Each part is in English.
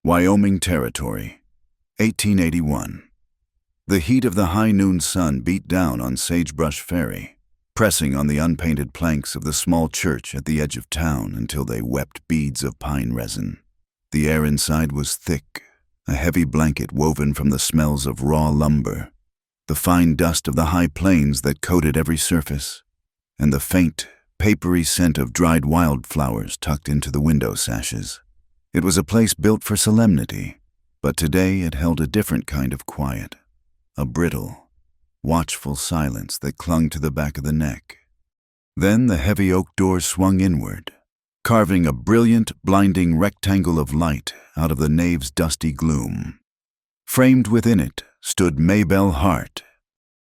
Wyoming Territory, 1881. The heat of the high noon sun beat down on Sagebrush Ferry, pressing on the unpainted planks of the small church at the edge of town until they wept beads of pine resin. The air inside was thick, a heavy blanket woven from the smells of raw lumber, the fine dust of the high plains that coated every surface, and the faint, papery scent of dried wildflowers tucked into the window sashes. It was a place built for solemnity, but today it held a different kind of quiet, a brittle, watchful silence that clung to the back of the neck. Then the heavy oak doors swung inward, carving a brilliant, blinding rectangle of light out of the nave's dusty gloom. Framed within it stood Maybelle Hart.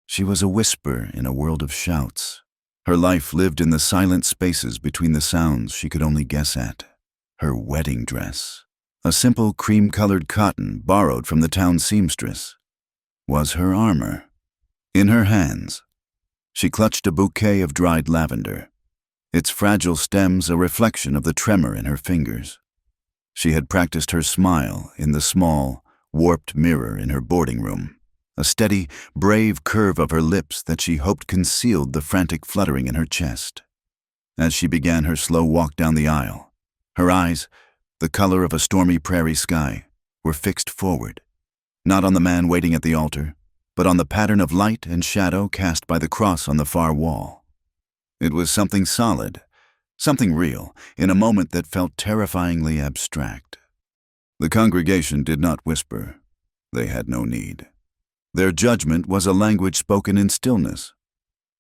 She was a whisper in a world of shouts. Her life lived in the silent spaces between the sounds she could only guess at. Her wedding dress, a simple cream-colored cotton borrowed from the town seamstress, was her armor. In her hands, she clutched a bouquet of dried lavender, its fragile stems a reflection of the tremor in her fingers. She had practiced her smile in the small, warped mirror in her boarding room, a steady, brave curve of her lips that she hoped concealed the frantic fluttering in her chest. As she began her slow walk down the aisle, her eyes, the color of a stormy prairie sky, were fixed forward, not on the man waiting at the altar, but on the pattern of light and shadow cast by the cross on the far wall. It was something solid, something real, in a moment that felt terrifyingly abstract. The congregation did not whisper. They had no need. Their judgment was a language spoken in stillness.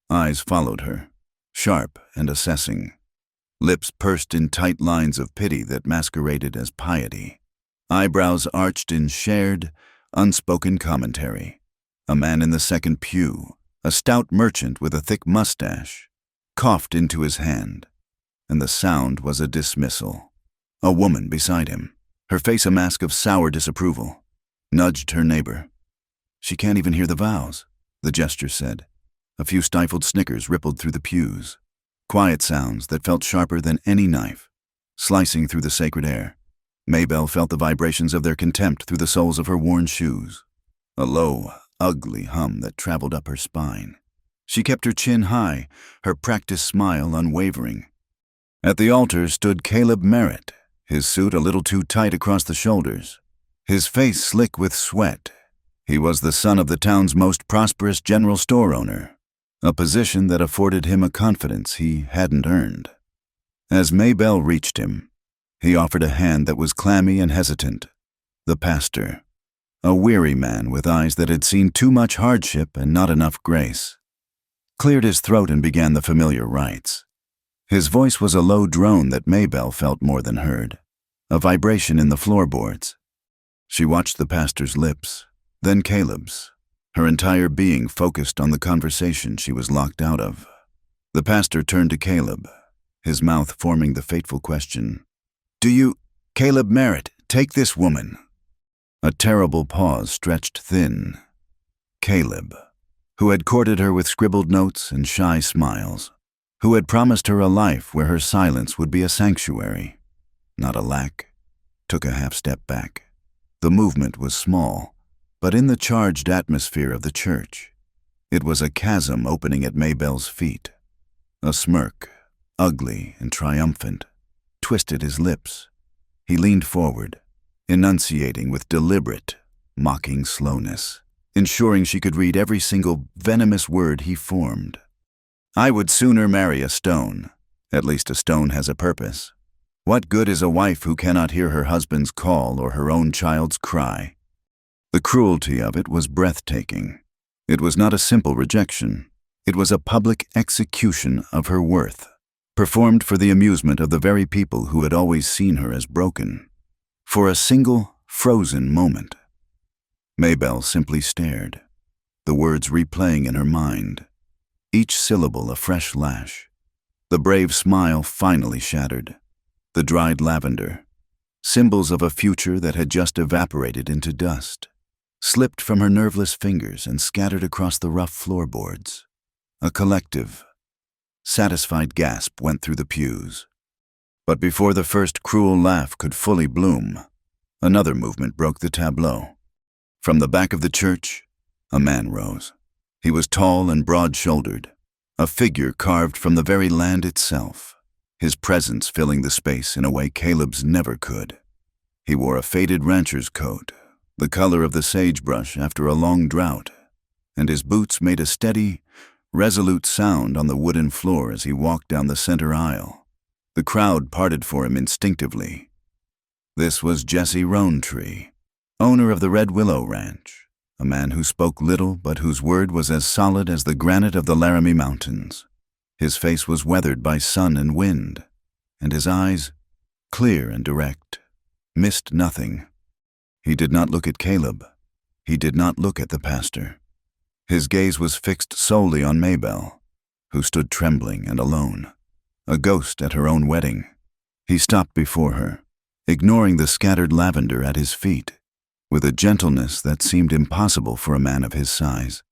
Eyes followed her, sharp and assessing. Lips pursed in tight lines of pity that masqueraded as piety. Eyebrows arched in shared, unspoken commentary. A man in the second pew, a stout merchant with a thick mustache, coughed into his hand, and the sound was a dismissal. A woman beside him, her face a mask of sour disapproval, nudged her neighbor. "She can't even hear the vows," the gesture said. A few stifled snickers rippled through the pews. Quiet sounds that felt sharper than any knife, slicing through the sacred air. Maybelle felt the vibrations of their contempt through the soles of her worn shoes. A low, ugly hum that traveled up her spine. She kept her chin high, her practiced smile unwavering. At the altar stood Caleb Merritt, his suit a little too tight across the shoulders, his face slick with sweat. He was the son of the town's most prosperous general store owner, a position that afforded him a confidence he hadn't earned. As Maybelle reached him, he offered a hand that was clammy and hesitant. The pastor, a weary man with eyes that had seen too much hardship and not enough grace, cleared his throat and began the familiar rites. His voice was a low drone that Maybelle felt more than heard, a vibration in the floorboards. She watched the pastor's lips, then Caleb's, her entire being focused on the conversation she was locked out of. The pastor turned to Caleb, his mouth forming the fateful question, "Do you, Caleb Merritt, take this woman?" A terrible pause stretched thin. Caleb, who had courted her with scribbled notes and shy smiles, who had promised her a life where her silence would be a sanctuary, not a lack, took a half-step back. The movement was small, but in the charged atmosphere of the church, it was a chasm opening at Maybelle's feet. A smirk, ugly and triumphant, twisted his lips. He leaned forward, enunciating with deliberate, mocking slowness, ensuring she could read every single venomous word he formed. "I would sooner marry a stone. At least a stone has a purpose. What good is a wife who cannot hear her husband's call or her own child's cry?" The cruelty of it was breathtaking. It was not a simple rejection. It was a public execution of her worth, performed for the amusement of the very people who had always seen her as broken. For a single, frozen moment, Maybelle simply stared, the words replaying in her mind, each syllable a fresh lash. The brave smile finally shattered. The dried lavender, symbols of a future that had just evaporated into dust, slipped from her nerveless fingers and scattered across the rough floorboards. A collective, satisfied gasp went through the pews. But before the first cruel laugh could fully bloom, Another movement broke the tableau. From the back of the church, a man rose. He was tall and broad-shouldered, a figure carved from the very land itself, his presence filling the space in a way Caleb's never could. He wore a faded rancher's coat, the color of the sagebrush after a long drought, and his boots made a steady, resolute sound on the wooden floor as he walked down the center aisle. The crowd parted for him instinctively. This was Jesse Rowntree, owner of the Red Willow Ranch, a man who spoke little but whose word was as solid as the granite of the Laramie Mountains. His face was weathered by sun and wind, and his eyes, clear and direct, missed nothing. He did not look at Caleb. He did not look at the pastor. His gaze was fixed solely on Maybelle, who stood trembling and alone, a ghost at her own wedding. He stopped before her, ignoring the scattered lavender at his feet, with a gentleness that seemed impossible for a man of his size.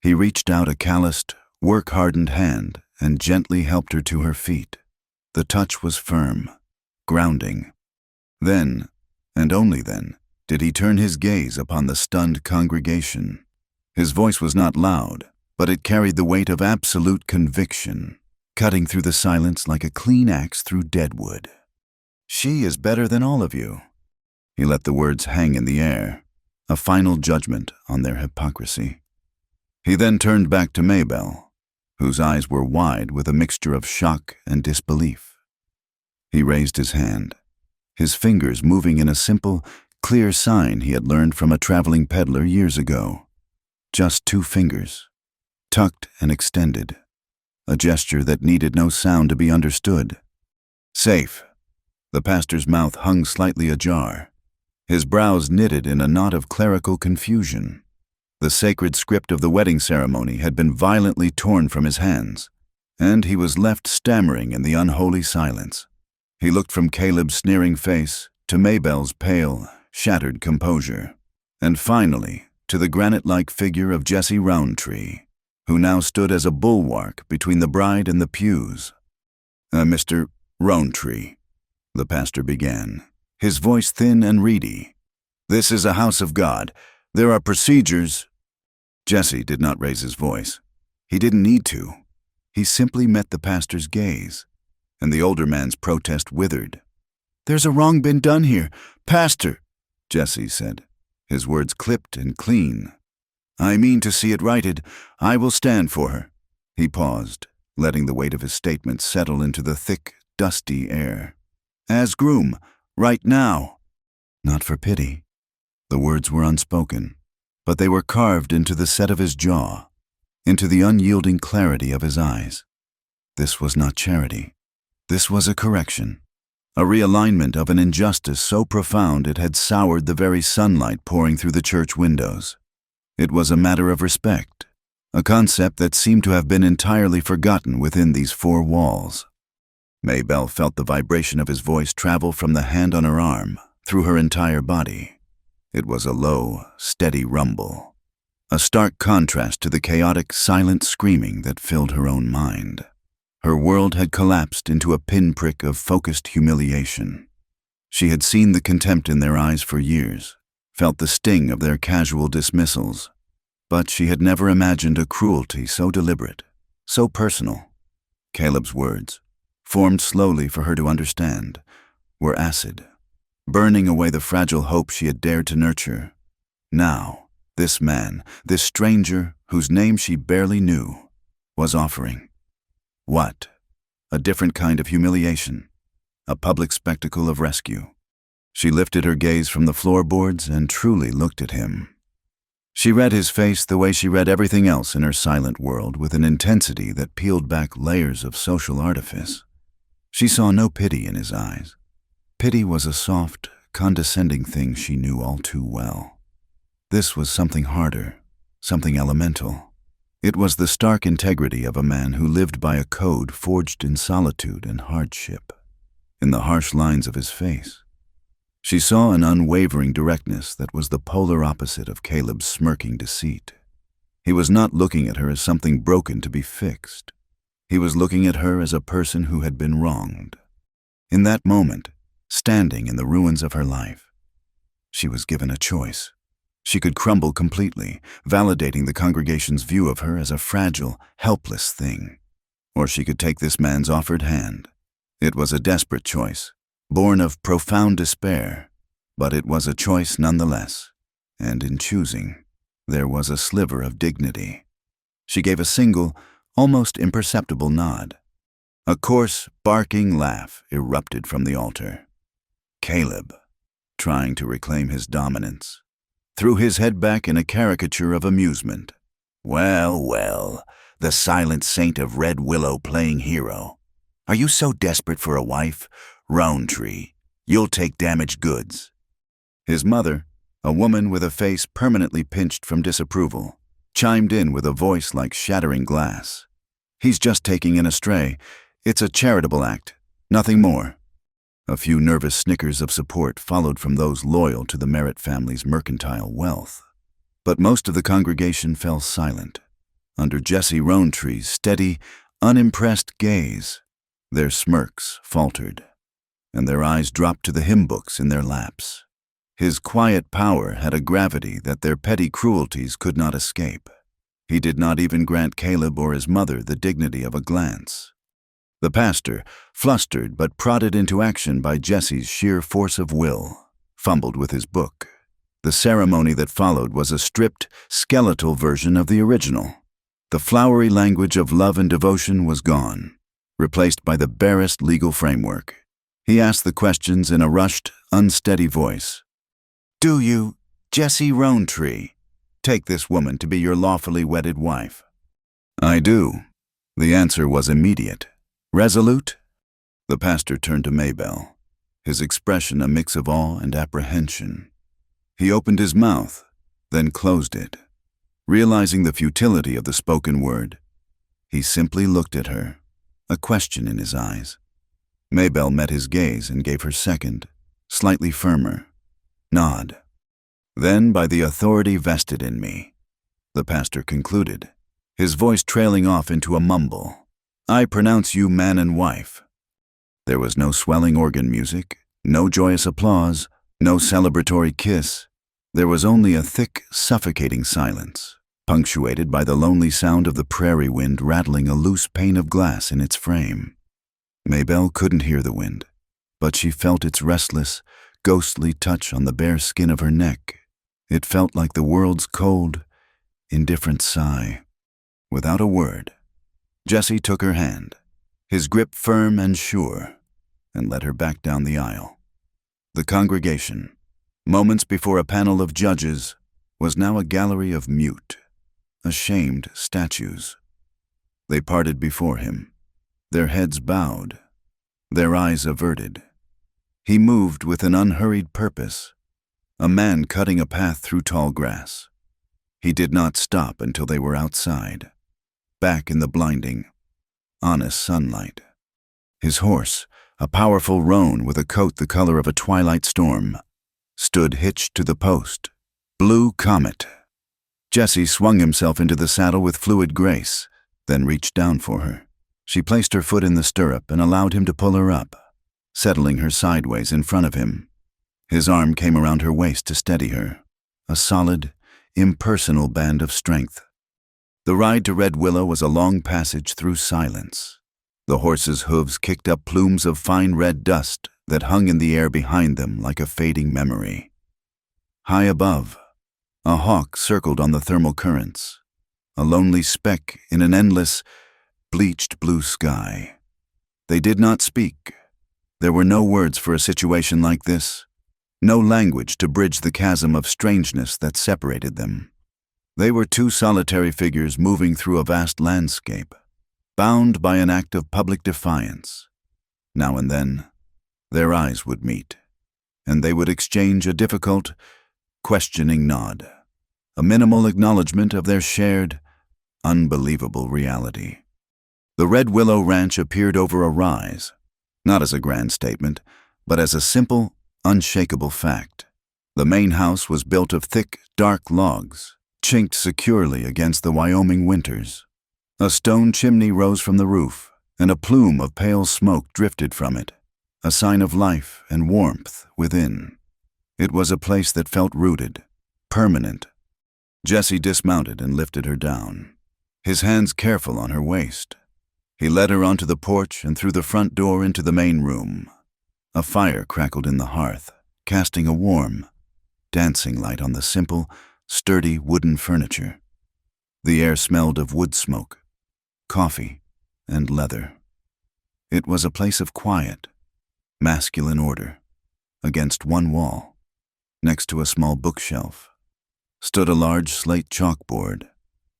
He reached out a calloused, work-hardened hand and gently helped her to her feet. The touch was firm, grounding. Then, and only then, did he turn his gaze upon the stunned congregation. His voice was not loud, but it carried the weight of absolute conviction, cutting through the silence like a clean axe through dead wood. "She is better than all of you." He let the words hang in the air, a final judgment on their hypocrisy. He then turned back to Maybelle, whose eyes were wide with a mixture of shock and disbelief. He raised his hand, his fingers moving in a simple, clear sign he had learned from a traveling peddler years ago. Just 2 fingers, tucked and extended, a gesture that needed no sound to be understood. "Safe." The pastor's mouth hung slightly ajar, his brows knitted in a knot of clerical confusion. The sacred script of the wedding ceremony had been violently torn from his hands, and he was left stammering in the unholy silence. He looked from Caleb's sneering face to Maybelle's pale, shattered composure, and finally to the granite-like figure of Jesse Rowntree, who now stood as a bulwark between the bride and the pews. "Mr. Rowntree," the pastor began, his voice thin and reedy. "This is a house of God. There are procedures." Jesse did not raise his voice. He didn't need to. He simply met the pastor's gaze, and the older man's protest withered. "There's a wrong been done here, Pastor," Jesse said, his words clipped and clean. "I mean to see it righted. I will stand for her." He paused, letting the weight of his statement settle into the thick, dusty air. "As groom, right now." Not for pity. The words were unspoken, but they were carved into the set of his jaw, into the unyielding clarity of his eyes. This was not charity. This was a correction, a realignment of an injustice so profound it had soured the very sunlight pouring through the church windows. It was a matter of respect, a concept that seemed to have been entirely forgotten within these 4 walls. Maybelle felt the vibration of his voice travel from the hand on her arm, through her entire body. It was a low, steady rumble, a stark contrast to the chaotic, silent screaming that filled her own mind. Her world had collapsed into a pinprick of focused humiliation. She had seen the contempt in their eyes for years, felt the sting of their casual dismissals, but she had never imagined a cruelty so deliberate, so personal. Caleb's words, formed slowly for her to understand, were acid, burning away the fragile hope she had dared to nurture. Now, this man, this stranger whose name she barely knew, was offering. What? A different kind of humiliation, a public spectacle of rescue. She lifted her gaze from the floorboards and truly looked at him. She read his face the way she read everything else in her silent world, with an intensity that peeled back layers of social artifice. She saw no pity in his eyes. Pity was a soft, condescending thing she knew all too well. This was something harder, something elemental. It was the stark integrity of a man who lived by a code forged in solitude and hardship. In the harsh lines of his face, she saw an unwavering directness that was the polar opposite of Caleb's smirking deceit. He was not looking at her as something broken to be fixed. He was looking at her as a person who had been wronged. In that moment, standing in the ruins of her life, She was given a choice. She could crumble completely, validating the congregation's view of her as a fragile, helpless thing. Or she could take this man's offered hand. It was a desperate choice, born of profound despair, but it was a choice nonetheless. And in choosing, there was a sliver of dignity. She gave a single, almost imperceptible nod. A coarse, barking laugh erupted from the altar. Caleb, trying to reclaim his dominance, threw his head back in a caricature of amusement. Well, well, the silent saint of Red Willow playing hero. Are you so desperate for a wife? Rowntree, you'll take damaged goods. His mother, a woman with a face permanently pinched from disapproval, chimed in with a voice like shattering glass. He's just taking in a stray. It's a charitable act, nothing more. A few nervous snickers of support followed from those loyal to the Merritt family's mercantile wealth. But most of the congregation fell silent. Under Jesse Rowntree's steady, unimpressed gaze, their smirks faltered, and their eyes dropped to the hymn books in their laps. His quiet power had a gravity that their petty cruelties could not escape. He did not even grant Caleb or his mother the dignity of a glance. The pastor, flustered but prodded into action by Jesse's sheer force of will, fumbled with his book. The ceremony that followed was a stripped, skeletal version of the original. The flowery language of love and devotion was gone, replaced by the barest legal framework. He asked the questions in a rushed, unsteady voice. Do you, Jesse Rowntree, take this woman to be your lawfully wedded wife? I do. The answer was immediate. Resolute? The pastor turned to Maybelle, his expression a mix of awe and apprehension. He opened his mouth, then closed it. Realizing the futility of the spoken word, he simply looked at her, a question in his eyes. Maybelle met his gaze and gave her second, slightly firmer, nod. Then, by the authority vested in me, the pastor concluded, his voice trailing off into a mumble, I pronounce you man and wife. There was no swelling organ music, no joyous applause, no celebratory kiss. There was only a thick, suffocating silence, punctuated by the lonely sound of the prairie wind rattling a loose pane of glass in its frame. Maybelle couldn't hear the wind, but she felt its restless, ghostly touch on the bare skin of her neck. It felt like the world's cold, indifferent sigh. Without a word, Jesse took her hand, his grip firm and sure, and led her back down the aisle. The congregation, moments before a panel of judges, was now a gallery of mute, ashamed statues. They parted before him, their heads bowed, their eyes averted. He moved with an unhurried purpose, a man cutting a path through tall grass. He did not stop until they were outside, back in the blinding, honest sunlight. His horse, a powerful roan with a coat the color of a twilight storm, stood hitched to the post. Blue Comet. Jesse swung himself into the saddle with fluid grace, then reached down for her. She placed her foot in the stirrup and allowed him to pull her up, settling her sideways in front of him. His arm came around her waist to steady her, a solid, impersonal band of strength. The ride to Red Willow was a long passage through silence. The horse's hooves kicked up plumes of fine red dust that hung in the air behind them like a fading memory. High above, a hawk circled on the thermal currents, a lonely speck in an endless, bleached blue sky. They did not speak. There were no words for a situation like this, no language to bridge the chasm of strangeness that separated them. They were two solitary figures moving through a vast landscape, bound by an act of public defiance. Now and then, their eyes would meet, and they would exchange a difficult, questioning nod, a minimal acknowledgement of their shared, unbelievable reality. The Red Willow Ranch appeared over a rise, not as a grand statement, but as a simple, unshakable fact. The main house was built of thick, dark logs, chinked securely against the Wyoming winters. A stone chimney rose from the roof, and a plume of pale smoke drifted from it, a sign of life and warmth within. It was a place that felt rooted, permanent. Jesse dismounted and lifted her down, his hands careful on her waist. He led her onto the porch and through the front door into the main room. A fire crackled in the hearth, casting a warm, dancing light on the simple, sturdy wooden furniture. The air smelled of wood smoke, coffee, and leather. It was a place of quiet, masculine order. Against one wall, next to a small bookshelf, stood a large slate chalkboard,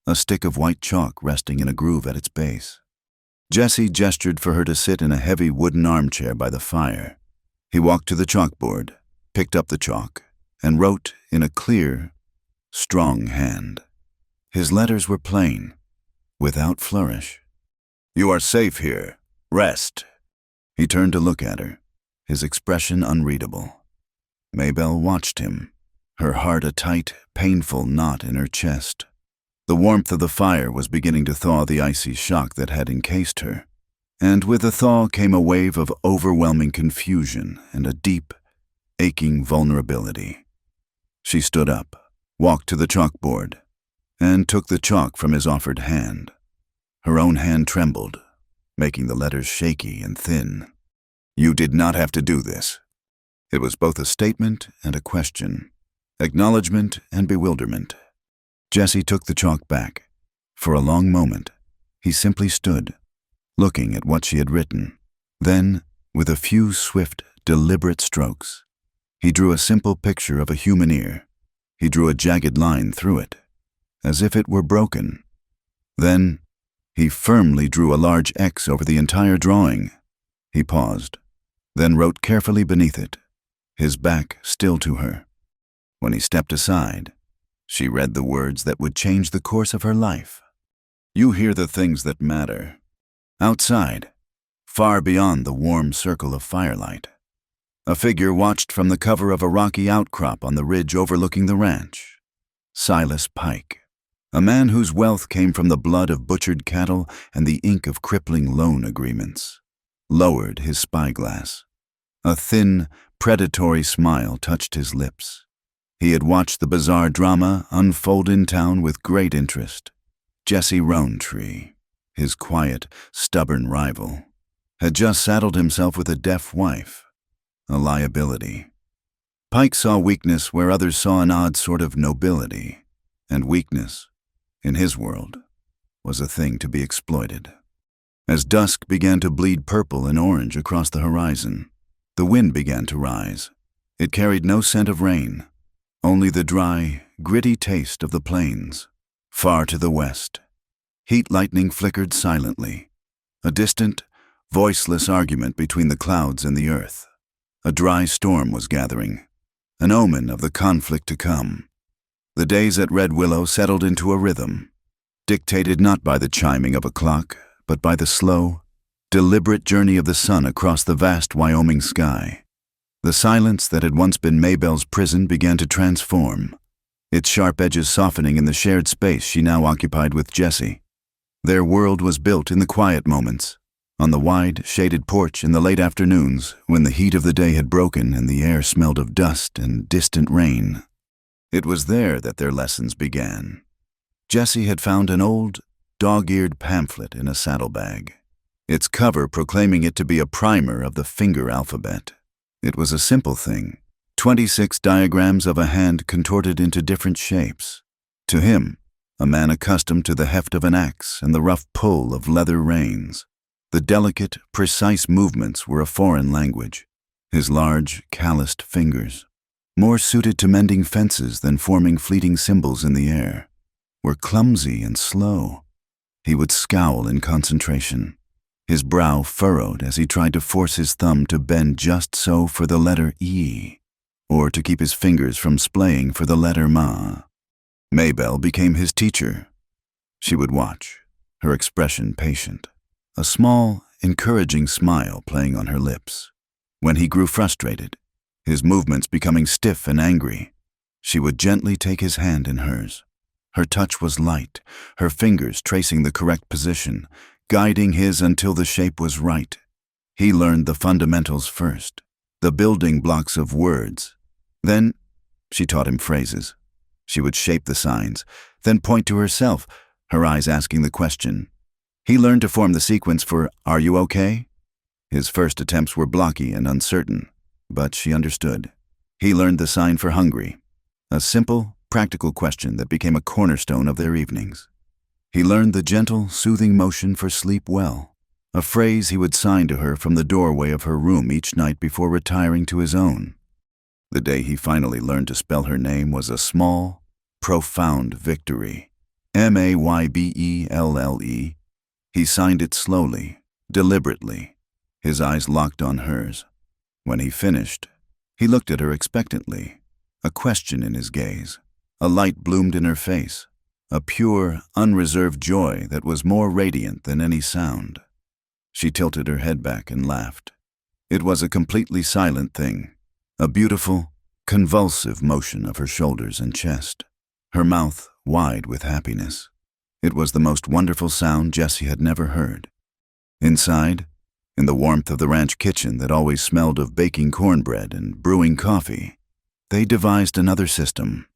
a stick of white chalk resting in a groove at its base. Jesse gestured for her to sit in a heavy wooden armchair by the fire. He walked to the chalkboard, picked up the chalk, and wrote in a clear, strong hand. His letters were plain, without flourish. "You are safe here. Rest." He turned to look at her, his expression unreadable. Maybelle watched him, her heart a tight, painful knot in her chest. The warmth of the fire was beginning to thaw the icy shock that had encased her, and with the thaw came a wave of overwhelming confusion and a deep, aching vulnerability. She stood up, walked to the chalkboard, and took the chalk from his offered hand. Her own hand trembled, making the letters shaky and thin. "You did not have to do this." It was both a statement and a question, acknowledgement and bewilderment. Jesse took the chalk back. For a long moment, he simply stood, looking at what she had written. Then, with a few swift, deliberate strokes, he drew a simple picture of a human ear. He drew a jagged line through it, as if it were broken. Then, he firmly drew a large X over the entire drawing. He paused, then wrote carefully beneath it, his back still to her. When he stepped aside, she read the words that would change the course of her life. "You hear the things that matter. Outside, far beyond the warm circle of firelight, a figure watched from the cover of a rocky outcrop on the ridge overlooking the ranch. Silas Pike, a man whose wealth came from the blood of butchered cattle and the ink of crippling loan agreements, lowered his spyglass. A thin, predatory smile touched his lips. He had watched the bizarre drama unfold in town with great interest. Jesse Rowntree, his quiet, stubborn rival, had just saddled himself with a deaf wife, a liability. Pike saw weakness where others saw an odd sort of nobility, and weakness, in his world, was a thing to be exploited. As dusk began to bleed purple and orange across the horizon, the wind began to rise. It carried no scent of rain, only the dry, gritty taste of the plains. Far to the west, heat lightning flickered silently, a distant, voiceless argument between the clouds and the earth. A dry storm was gathering, an omen of the conflict to come. The days at Red Willow settled into a rhythm, dictated not by the chiming of a clock, but by the slow, deliberate journey of the sun across the vast Wyoming sky. The silence that had once been Maybelle's prison began to transform, its sharp edges softening in the shared space she now occupied with Jesse. Their world was built in the quiet moments, on the wide, shaded porch in the late afternoons when the heat of the day had broken and the air smelled of dust and distant rain. It was there that their lessons began. Jesse had found an old, dog-eared pamphlet in a saddlebag, its cover proclaiming it to be a primer of the finger alphabet. It was a simple thing, 26 diagrams of a hand contorted into different shapes. To him, a man accustomed to the heft of an axe and the rough pull of leather reins, the delicate, precise movements were a foreign language. His large, calloused fingers, more suited to mending fences than forming fleeting symbols in the air, were clumsy and slow. He would scowl in concentration, his brow furrowed as he tried to force his thumb to bend just so for the letter E, or to keep his fingers from splaying for the letter Ma. Maybelle became his teacher. She would watch, her expression patient, a small, encouraging smile playing on her lips. When he grew frustrated, his movements becoming stiff and angry, she would gently take his hand in hers. Her touch was light, her fingers tracing the correct position, guiding his until the shape was right. He learned the fundamentals first, the building blocks of words, Then she taught him phrases. She would shape the signs, then point to herself, her eyes asking the question. He learned to form the sequence for "Are you okay?" His first attempts were blocky and uncertain, but she understood. He learned the sign for "hungry," a simple, practical question that became a cornerstone of their evenings. He learned the gentle, soothing motion for "sleep well," a phrase he would sign to her from the doorway of her room each night before retiring to his own. The day he finally learned to spell her name was a small, profound victory. Maybelle. He signed it slowly, deliberately, his eyes locked on hers. When he finished, he looked at her expectantly, a question in his gaze. A light bloomed in her face, a pure, unreserved joy that was more radiant than any sound. She tilted her head back and laughed. It was a completely silent thing, a beautiful, convulsive motion of her shoulders and chest, her mouth wide with happiness. It was the most wonderful sound Jessie had never heard. Inside, in the warmth of the ranch kitchen that always smelled of baking cornbread and brewing coffee, they devised another system.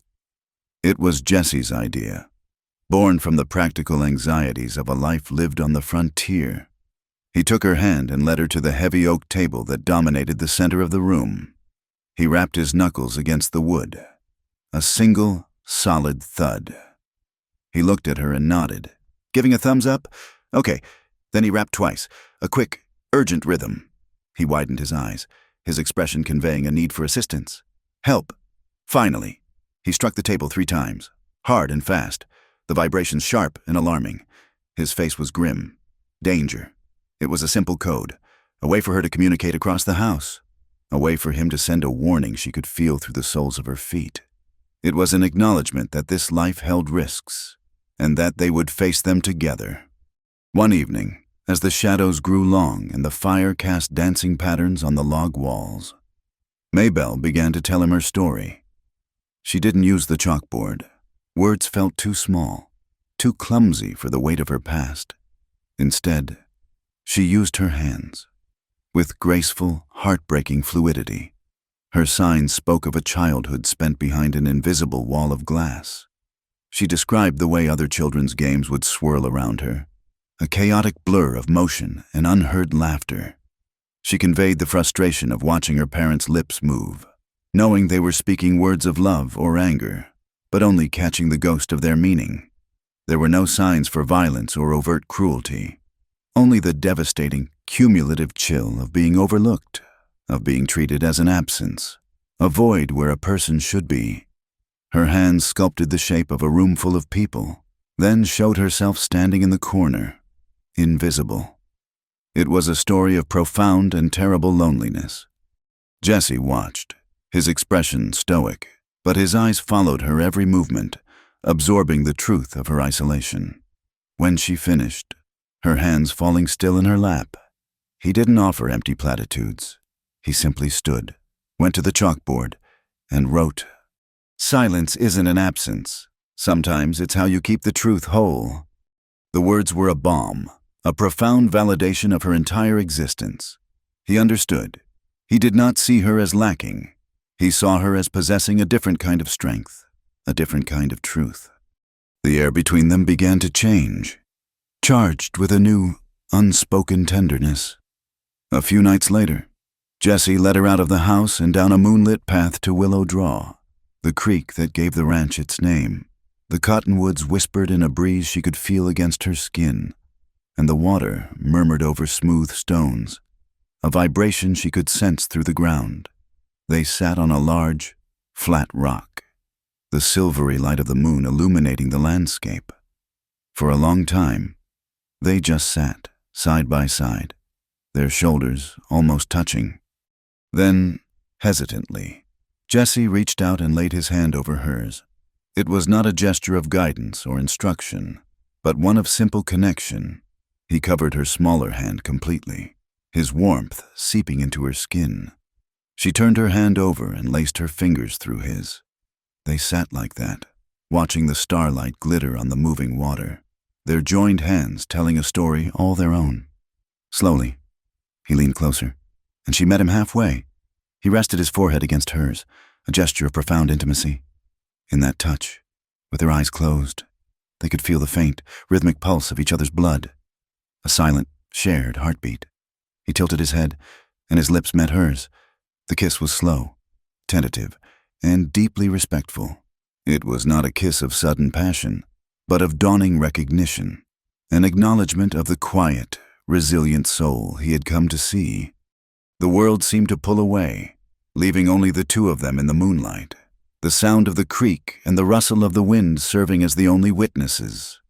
It was Jessie's idea, born from the practical anxieties of a life lived on the frontier. He took her hand and led her to the heavy oak table that dominated the center of the room. He rapped his knuckles against the wood, a single, solid thud. He looked at her and nodded, giving a thumbs up. Okay. Then he rapped twice, a quick, urgent rhythm. He widened his eyes, his expression conveying a need for assistance. Help. Finally, he struck the table 3 times, hard and fast, the vibrations sharp and alarming. His face was grim. Danger. It was a simple code, a way for her to communicate across the house, a way for him to send a warning she could feel through the soles of her feet. It was an acknowledgement that this life held risks, and that they would face them together. One evening, as the shadows grew long and the fire cast dancing patterns on the log walls, Maybelle began to tell him her story. She didn't use the chalkboard. Words felt too small, too clumsy for the weight of her past. Instead, she used her hands. With graceful, heartbreaking fluidity, her signs spoke of a childhood spent behind an invisible wall of glass. She described the way other children's games would swirl around her, a chaotic blur of motion and unheard laughter. She conveyed the frustration of watching her parents' lips move, knowing they were speaking words of love or anger, but only catching the ghost of their meaning. There were no signs for violence or overt cruelty, only the devastating, cumulative chill of being overlooked, of being treated as an absence, a void where a person should be. Her hands sculpted the shape of a room full of people, then showed herself standing in the corner, invisible. It was a story of profound and terrible loneliness. Jesse watched, his expression stoic, but his eyes followed her every movement, absorbing the truth of her isolation. When she finished, her hands falling still in her lap, he didn't offer empty platitudes. He simply stood, went to the chalkboard, and wrote, "Silence isn't an absence. Sometimes it's how you keep the truth whole." The words were a balm, a profound validation of her entire existence. He understood. He did not see her as lacking. He saw her as possessing a different kind of strength, a different kind of truth. The air between them began to change, charged with a new, unspoken tenderness. A few nights later, Jesse led her out of the house and down a moonlit path to Willow Draw, the creek that gave the ranch its name. The cottonwoods whispered in a breeze she could feel against her skin, and the water murmured over smooth stones, a vibration she could sense through the ground. They sat on a large, flat rock, the silvery light of the moon illuminating the landscape. For a long time, they just sat, side by side, their shoulders almost touching. Then, hesitantly, Jesse reached out and laid his hand over hers. It was not a gesture of guidance or instruction, but one of simple connection. He covered her smaller hand completely, his warmth seeping into her skin. She turned her hand over and laced her fingers through his. They sat like that, watching the starlight glitter on the moving water, their joined hands telling a story all their own. Slowly, he leaned closer, and she met him halfway. He rested his forehead against hers, a gesture of profound intimacy. In that touch, with their eyes closed, they could feel the faint, rhythmic pulse of each other's blood, a silent, shared heartbeat. He tilted his head, and his lips met hers. The kiss was slow, tentative, and deeply respectful. It was not a kiss of sudden passion, but of dawning recognition, an acknowledgement of the quiet, resilient soul he had come to see. The world seemed to pull away, leaving only the two of them in the moonlight, the sound of the creek and the rustle of the wind serving as the only witnesses.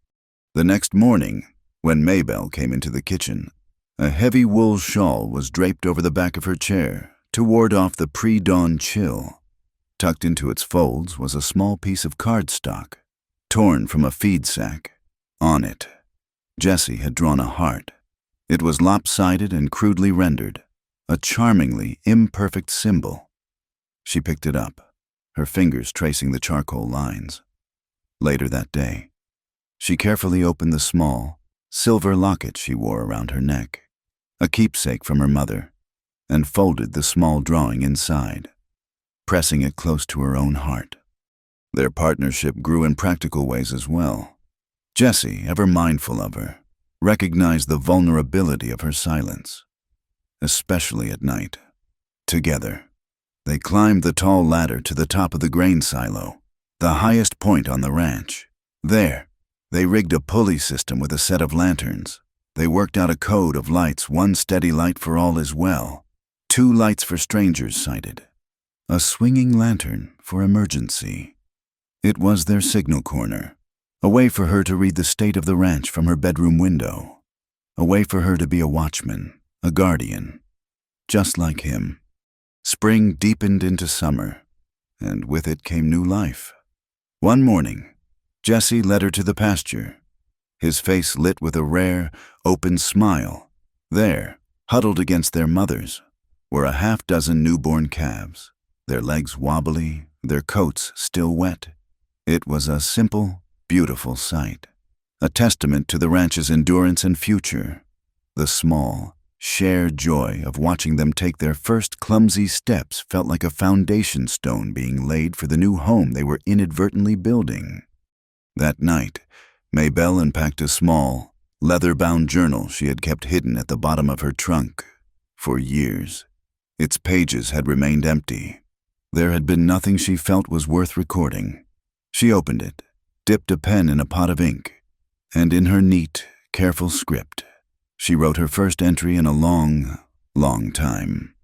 The next morning, when Maybelle came into the kitchen, a heavy wool shawl was draped over the back of her chair to ward off the pre-dawn chill. Tucked into its folds was a small piece of cardstock, torn from a feed sack. On it, Jessie had drawn a heart. It was lopsided and crudely rendered, a charmingly imperfect symbol. She picked it up, her fingers tracing the charcoal lines. Later that day, she carefully opened the small, silver locket she wore around her neck, a keepsake from her mother, and folded the small drawing inside, pressing it close to her own heart. Their partnership grew in practical ways as well. Jessie, ever mindful of her, recognized the vulnerability of her silence, especially at night. Together, they climbed the tall ladder to the top of the grain silo, the highest point on the ranch. There, they rigged a pulley system with a set of lanterns. They worked out a code of lights, one steady light for all is well, 2 lights for strangers sighted, a swinging lantern for emergency. It was their signal corner, a way for her to read the state of the ranch from her bedroom window, a way for her to be a watchman, a guardian, just like him. Spring deepened into summer, and with it came new life. One morning, Jessie led her to the pasture, his face lit with a rare, open smile. There, huddled against their mothers, were a half-dozen newborn calves, their legs wobbly, their coats still wet. It was a simple, beautiful sight, a testament to the ranch's endurance and future, the small, shared joy of watching them take their first clumsy steps felt like a foundation stone being laid for the new home they were inadvertently building. That night, Maybelle unpacked a small, leather-bound journal she had kept hidden at the bottom of her trunk for years. Its pages had remained empty. There had been nothing she felt was worth recording. She opened it, dipped a pen in a pot of ink, and in her neat, careful script, she wrote her first entry in a long, long time.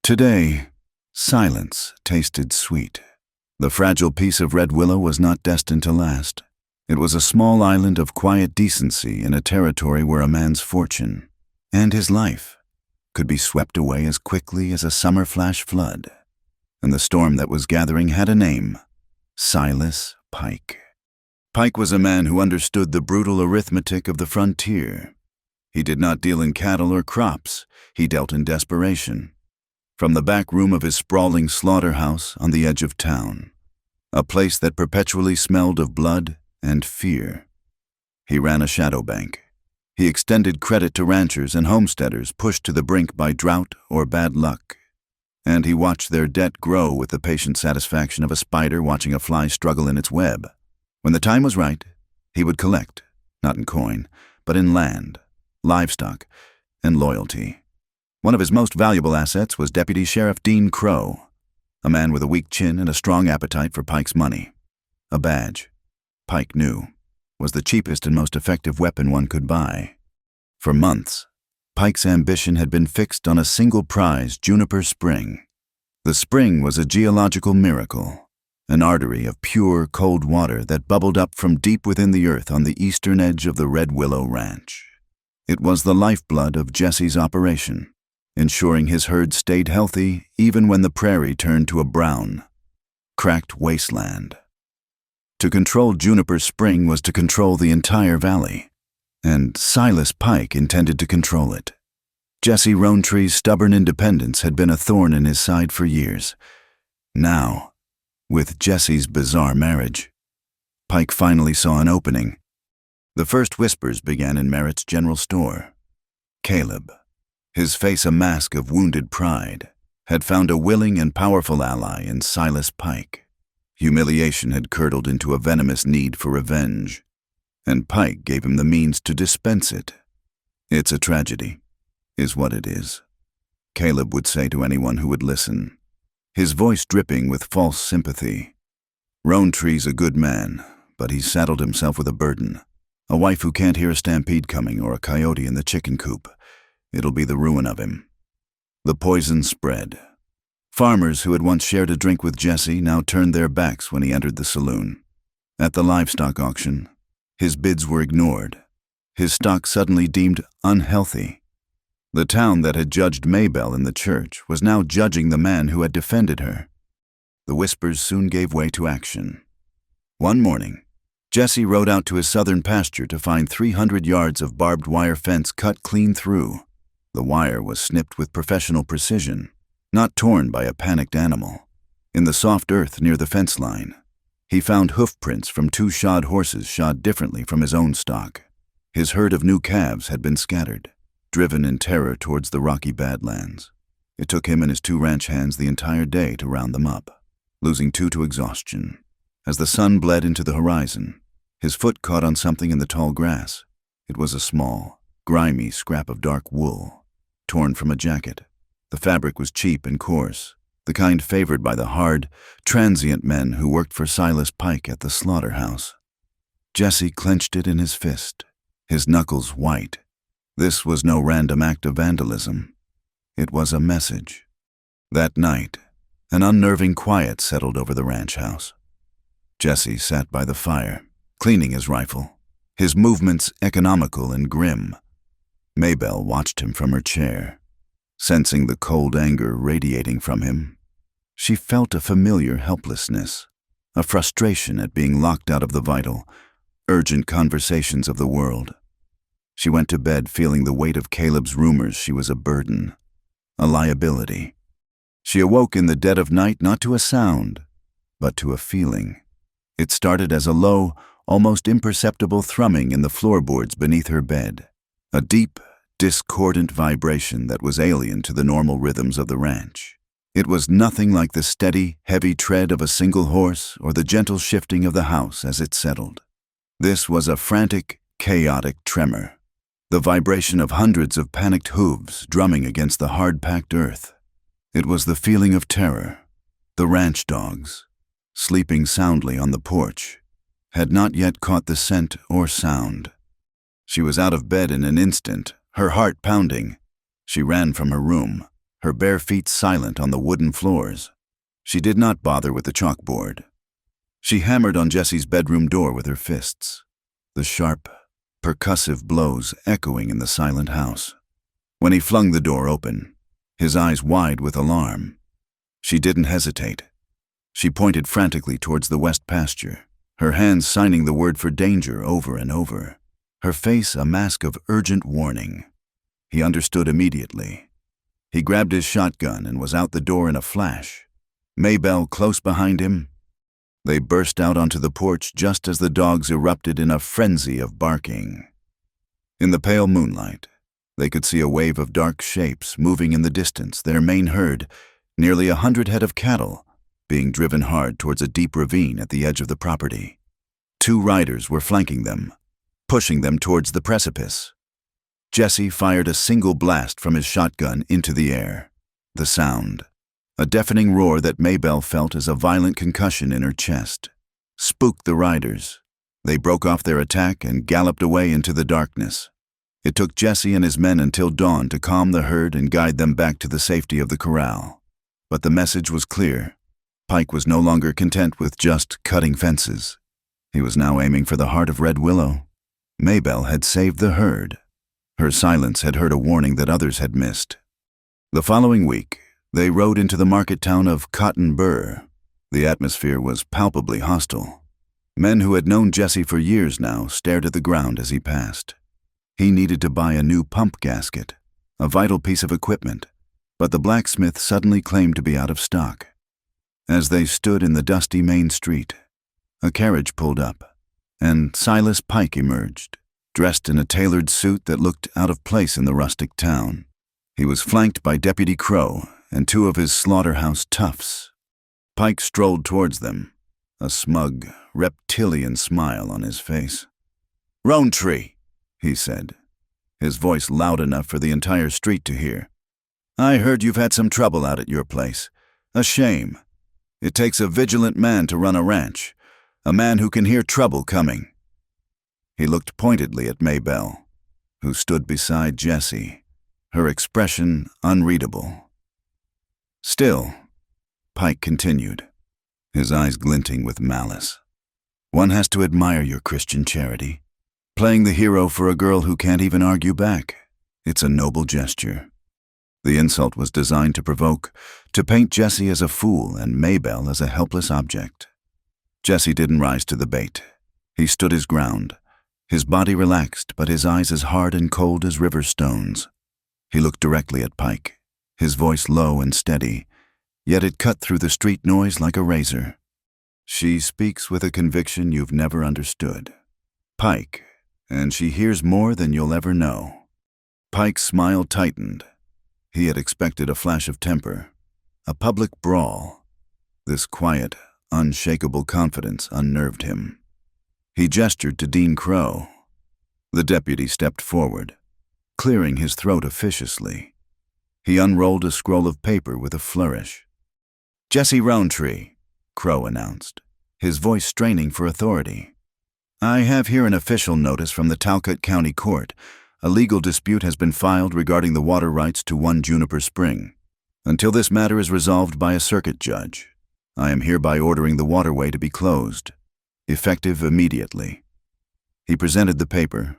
Today, silence tasted sweet. The fragile piece of red willow was not destined to last. It was a small island of quiet decency in a territory where a man's fortune and his life could be swept away as quickly as a summer flash flood. And the storm that was gathering had a name: Silas Pike. Pike was a man who understood the brutal arithmetic of the frontier. He did not deal in cattle or crops, he dealt in desperation. From the back room of his sprawling slaughterhouse on the edge of town, a place that perpetually smelled of blood and fear, he ran a shadow bank. He extended credit to ranchers and homesteaders pushed to the brink by drought or bad luck, and he watched their debt grow with the patient satisfaction of a spider watching a fly struggle in its web. When the time was right, he would collect, not in coin, but in land, livestock, and loyalty. One of his most valuable assets was Deputy Sheriff Dean Crow, a man with a weak chin and a strong appetite for Pike's money. A badge, Pike knew, was the cheapest and most effective weapon one could buy. For months, Pike's ambition had been fixed on a single prize, Juniper Spring. The spring was a geological miracle, an artery of pure, cold water that bubbled up from deep within the earth on the eastern edge of the Red Willow Ranch. It was the lifeblood of Jesse's operation, ensuring his herd stayed healthy even when the prairie turned to a brown, cracked wasteland. To control Juniper Spring was to control the entire valley, and Silas Pike intended to control it. Jesse Roantree's stubborn independence had been a thorn in his side for years. Now, with Jesse's bizarre marriage, Pike finally saw an opening. The first whispers began in Merritt's general store. Caleb, his face a mask of wounded pride, had found a willing and powerful ally in Silas Pike. Humiliation had curdled into a venomous need for revenge, and Pike gave him the means to dispense it. "It's a tragedy, is what it is," Caleb would say to anyone who would listen, his voice dripping with false sympathy. "Rowntree's a good man, but he's saddled himself with a burden. A wife who can't hear a stampede coming or a coyote in the chicken coop. It'll be the ruin of him." The poison spread. Farmers who had once shared a drink with Jesse now turned their backs when he entered the saloon. At the livestock auction, his bids were ignored, his stock suddenly deemed unhealthy. The town that had judged Maybelle in the church was now judging the man who had defended her. The whispers soon gave way to action. One morning, Jesse rode out to his southern pasture to find 300 yards of barbed wire fence cut clean through. The wire was snipped with professional precision, not torn by a panicked animal. In the soft earth near the fence line, he found hoof prints from 2 shod horses shod differently from his own stock. His herd of new calves had been scattered, driven in terror towards the rocky badlands. It took him and his 2 ranch hands the entire day to round them up, losing 2 to exhaustion. As the sun bled into the horizon, his foot caught on something in the tall grass. It was a small, grimy scrap of dark wool, torn from a jacket. The fabric was cheap and coarse, the kind favored by the hard, transient men who worked for Silas Pike at the slaughterhouse. Jesse clenched it in his fist, his knuckles white. This was no random act of vandalism. It was a message. That night, an unnerving quiet settled over the ranch house. Jesse sat by the fire, cleaning his rifle, his movements economical and grim. Maybelle watched him from her chair. Sensing the cold anger radiating from him, she felt a familiar helplessness, a frustration at being locked out of the vital, urgent conversations of the world. She went to bed feeling the weight of Caleb's rumors she was a burden, a liability. She awoke in the dead of night not to a sound, but to a feeling. It started as a low, almost imperceptible thrumming in the floorboards beneath her bed, a deep, discordant vibration that was alien to the normal rhythms of the ranch. It was nothing like the steady, heavy tread of a single horse or the gentle shifting of the house as it settled. This was a frantic, chaotic tremor, the vibration of hundreds of panicked hooves drumming against the hard-packed earth. It was the feeling of terror. The ranch dogs, sleeping soundly on the porch, had not yet caught the scent or sound. She was out of bed in an instant, her heart pounding. She ran from her room, her bare feet silent on the wooden floors. She did not bother with the chalkboard. She hammered on Jesse's bedroom door with her fists, the sharp, percussive blows echoing in the silent house. When he flung the door open, his eyes wide with alarm, she didn't hesitate. She pointed frantically towards the west pasture, her hands signing the word for danger over and over, her face a mask of urgent warning. He understood immediately. He grabbed his shotgun and was out the door in a flash, Maybelle close behind him. They burst out onto the porch just as the dogs erupted in a frenzy of barking. In the pale moonlight, they could see a wave of dark shapes moving in the distance, their main herd, nearly 100 head of cattle, being driven hard towards a deep ravine at the edge of the property. 2 riders were flanking them, pushing them towards the precipice. Jesse fired a single blast from his shotgun into the air. The sound, a deafening roar that Maybelle felt as a violent concussion in her chest, spooked the riders. They broke off their attack and galloped away into the darkness. It took Jesse and his men until dawn to calm the herd and guide them back to the safety of the corral. But the message was clear. Pike was no longer content with just cutting fences. He was now aiming for the heart of Red Willow. Maybelle had saved the herd. Her silence had heard a warning that others had missed. The following week, they rode into the market town of Cotton Burr. The atmosphere was palpably hostile. Men who had known Jesse for years now stared at the ground as he passed. He needed to buy a new pump gasket, a vital piece of equipment, but the blacksmith suddenly claimed to be out of stock. As they stood in the dusty main street, a carriage pulled up, and Silas Pike emerged, dressed in a tailored suit that looked out of place in the rustic town. He was flanked by Deputy Crow and two of his slaughterhouse toughs. Pike strolled towards them, a smug, reptilian smile on his face. "Rowntree," he said, his voice loud enough for the entire street to hear. "I heard you've had some trouble out at your place. A shame. It takes a vigilant man to run a ranch, a man who can hear trouble coming." He looked pointedly at Maybelle, who stood beside Jesse, her expression unreadable. "Still," Pike continued, his eyes glinting with malice, "one has to admire your Christian charity. Playing the hero for a girl who can't even argue back. It's a noble gesture." The insult was designed to provoke, to paint Jesse as a fool and Maybelle as a helpless object. Jesse didn't rise to the bait. He stood his ground, his body relaxed but his eyes as hard and cold as river stones. He looked directly at Pike, his voice low and steady, yet it cut through the street noise like a razor. "She speaks with a conviction you've never understood, Pike, and she hears more than you'll ever know." Pike's smile tightened. He had expected a flash of temper, a public brawl. This quiet, unshakable confidence unnerved him. He gestured to Dean Crow. The deputy stepped forward, clearing his throat officiously. He unrolled a scroll of paper with a flourish. "Jesse Rowntree," Crow announced, his voice straining for authority. "I have here an official notice from the Talcott County Court. A legal dispute has been filed regarding the water rights to 1 Juniper Spring. Until this matter is resolved by a circuit judge, I am hereby ordering the waterway to be closed, effective immediately." He presented the paper.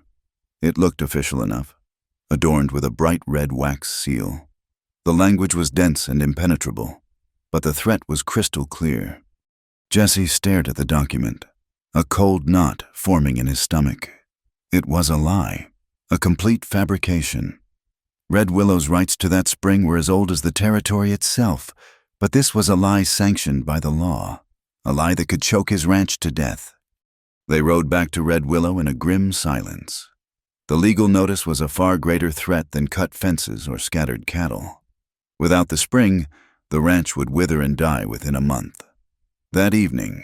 It looked official enough, adorned with a bright red wax seal. The language was dense and impenetrable, but the threat was crystal clear. Jesse stared at the document, a cold knot forming in his stomach. It was a lie, a complete fabrication. Red Willow's rights to that spring were as old as the territory itself, but this was a lie sanctioned by the law, a lie that could choke his ranch to death. They rode back to Red Willow in a grim silence. The legal notice was a far greater threat than cut fences or scattered cattle. Without the spring, the ranch would wither and die within a month. That evening,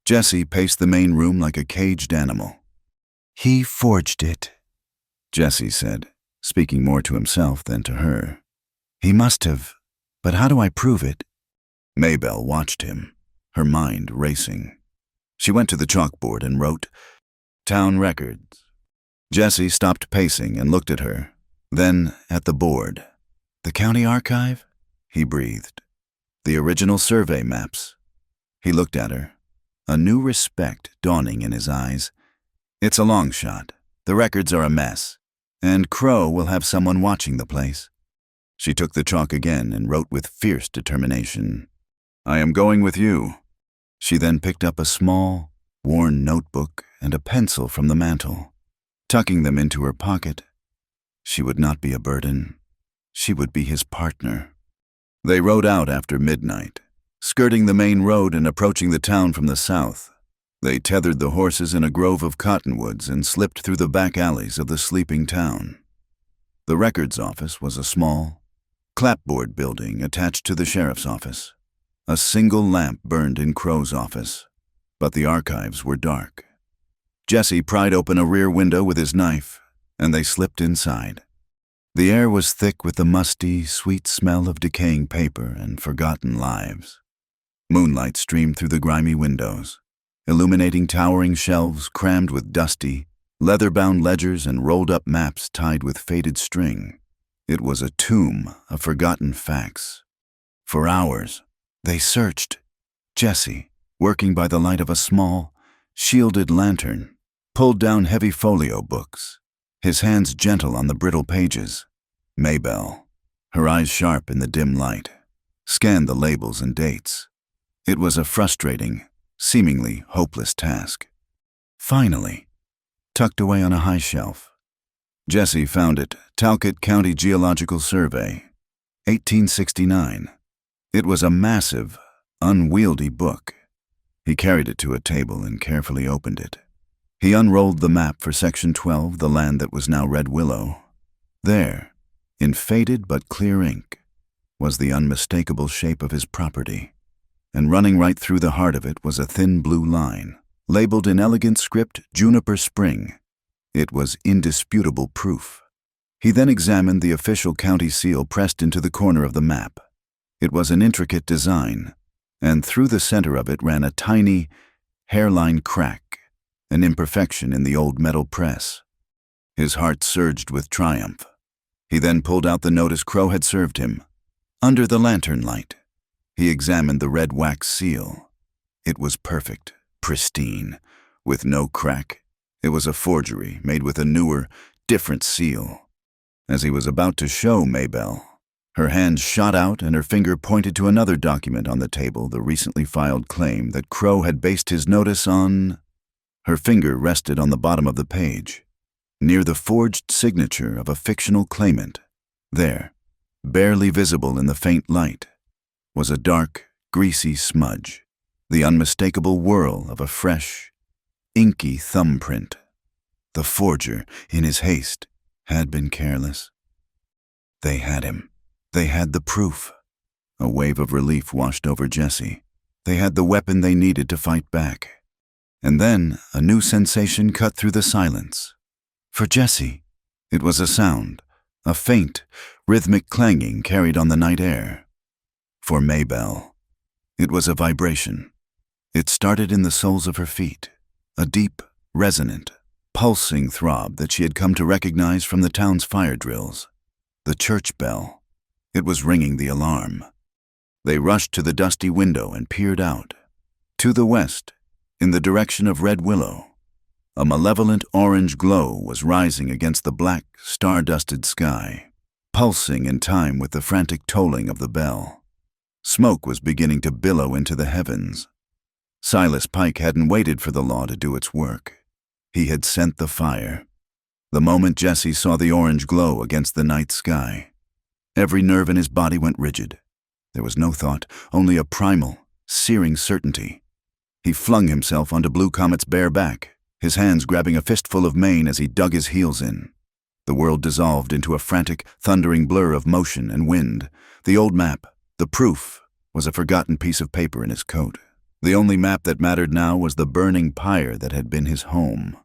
Jesse paced the main room like a caged animal. "He forged it," Jesse said, speaking more to himself than to her. "He must have, but how do I prove it?" Maybelle watched him, her mind racing. She went to the chalkboard and wrote, "Town Records." Jesse stopped pacing and looked at her, then at the board. "The county archive?" he breathed. "The original survey maps." He looked at her, a new respect dawning in his eyes. "It's a long shot. The records are a mess, and Crow will have someone watching the place." She took the chalk again and wrote with fierce determination, "I am going with you." She then picked up a small, worn notebook and a pencil from the mantel. Tucking them into her pocket, she would not be a burden. She would be his partner. They rode out after midnight, skirting the main road and approaching the town from the south. They tethered the horses in a grove of cottonwoods and slipped through the back alleys of the sleeping town. The records office was a small, clapboard building attached to the sheriff's office. A single lamp burned in Crow's office, but the archives were dark. Jesse pried open a rear window with his knife, and they slipped inside. The air was thick with the musty, sweet smell of decaying paper and forgotten lives. Moonlight streamed through the grimy windows, illuminating towering shelves crammed with dusty, leather-bound ledgers and rolled-up maps tied with faded string. It was a tomb of forgotten facts. For hours, they searched. Jesse, working by the light of a small, shielded lantern, pulled down heavy folio books, his hands gentle on the brittle pages. Maybelle, her eyes sharp in the dim light, scanned the labels and dates. It was a frustrating, seemingly hopeless task. Finally, tucked away on a high shelf, Jesse found it, Talcott County Geological Survey, 1869. It was a massive, unwieldy book. He carried it to a table and carefully opened it. He unrolled the map for Section 12, the land that was now Red Willow. There, in faded but clear ink, was the unmistakable shape of his property, and running right through the heart of it was a thin blue line, labeled in elegant script Juniper Spring. It was indisputable proof. He then examined the official county seal pressed into the corner of the map. It was an intricate design, and through the center of it ran a tiny, hairline crack, an imperfection in the old metal press. His heart surged with triumph. He then pulled out the notice Crow had served him. Under the lantern light, he examined the red wax seal. It was perfect, pristine, with no crack. It was a forgery made with a newer, different seal. As he was about to show Maybelle, her hand shot out and her finger pointed to another document on the table, the recently filed claim that Crow had based his notice on. Her finger rested on the bottom of the page, near the forged signature of a fictional claimant. There, barely visible in the faint light, was a dark, greasy smudge, the unmistakable whirl of a fresh, inky thumbprint. The forger, in his haste, had been careless. They had him. They had the proof. A wave of relief washed over Jesse. They had the weapon they needed to fight back. And then a new sensation cut through the silence. For Jesse, it was a sound, a faint, rhythmic clanging carried on the night air. For Maybelle, it was a vibration. It started in the soles of her feet, a deep, resonant, pulsing throb that she had come to recognize from the town's fire drills. The church bell. It was ringing the alarm. They rushed to the dusty window and peered out. To the west, in the direction of Red Willow, a malevolent orange glow was rising against the black, star-dusted sky, pulsing in time with the frantic tolling of the bell. Smoke was beginning to billow into the heavens. Silas Pike hadn't waited for the law to do its work. He had sent the fire. The moment Jesse saw the orange glow against the night sky, every nerve in his body went rigid. There was no thought, only a primal, searing certainty. He flung himself onto Blue Comet's bare back, his hands grabbing a fistful of mane as he dug his heels in. The world dissolved into a frantic, thundering blur of motion and wind. The old map, the proof, was a forgotten piece of paper in his coat. The only map that mattered now was the burning pyre that had been his home.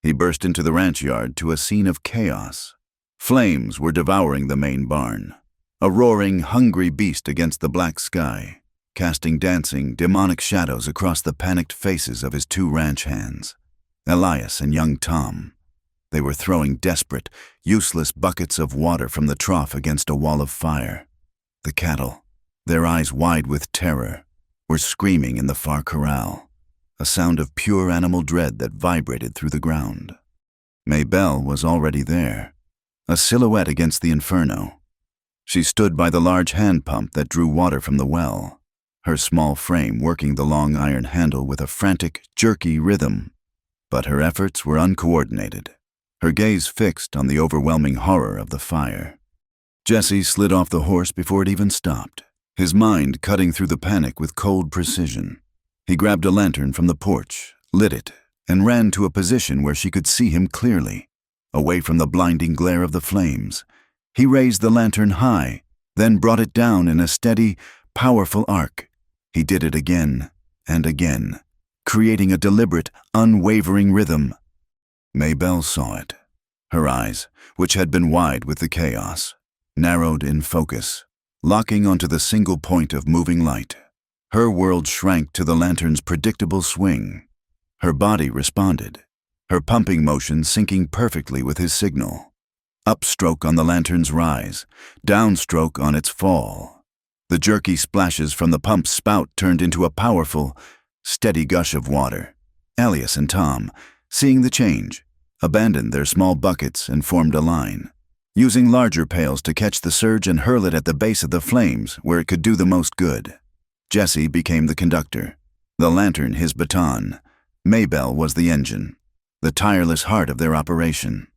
He burst into the ranch yard to a scene of chaos. Flames were devouring the main barn, a roaring, hungry beast against the black sky, casting dancing, demonic shadows across the panicked faces of his two ranch hands, Elias and young Tom. They were throwing desperate, useless buckets of water from the trough against a wall of fire. The cattle, their eyes wide with terror, were screaming in the far corral, a sound of pure animal dread that vibrated through the ground. Maybelle was already there, a silhouette against the inferno. She stood by the large hand pump that drew water from the well, her small frame working the long iron handle with a frantic, jerky rhythm. But her efforts were uncoordinated, her gaze fixed on the overwhelming horror of the fire. Jesse slid off the horse before it even stopped, his mind cutting through the panic with cold precision. He grabbed a lantern from the porch, lit it, and ran to a position where she could see him clearly, away from the blinding glare of the flames. He raised the lantern high, then brought it down in a steady, powerful arc. He did it again and again, creating a deliberate, unwavering rhythm. Maybelle saw it. Her eyes, which had been wide with the chaos, narrowed in focus, locking onto the single point of moving light. Her world shrank to the lantern's predictable swing. Her body responded, her pumping motion syncing perfectly with his signal. Upstroke on the lantern's rise, downstroke on its fall. The jerky splashes from the pump's spout turned into a powerful, steady gush of water. Elias and Tom, seeing the change, abandoned their small buckets and formed a line, using larger pails to catch the surge and hurl it at the base of the flames where it could do the most good. Jesse became the conductor, the lantern his baton. Maybelle was the engine, the tireless heart of their operation.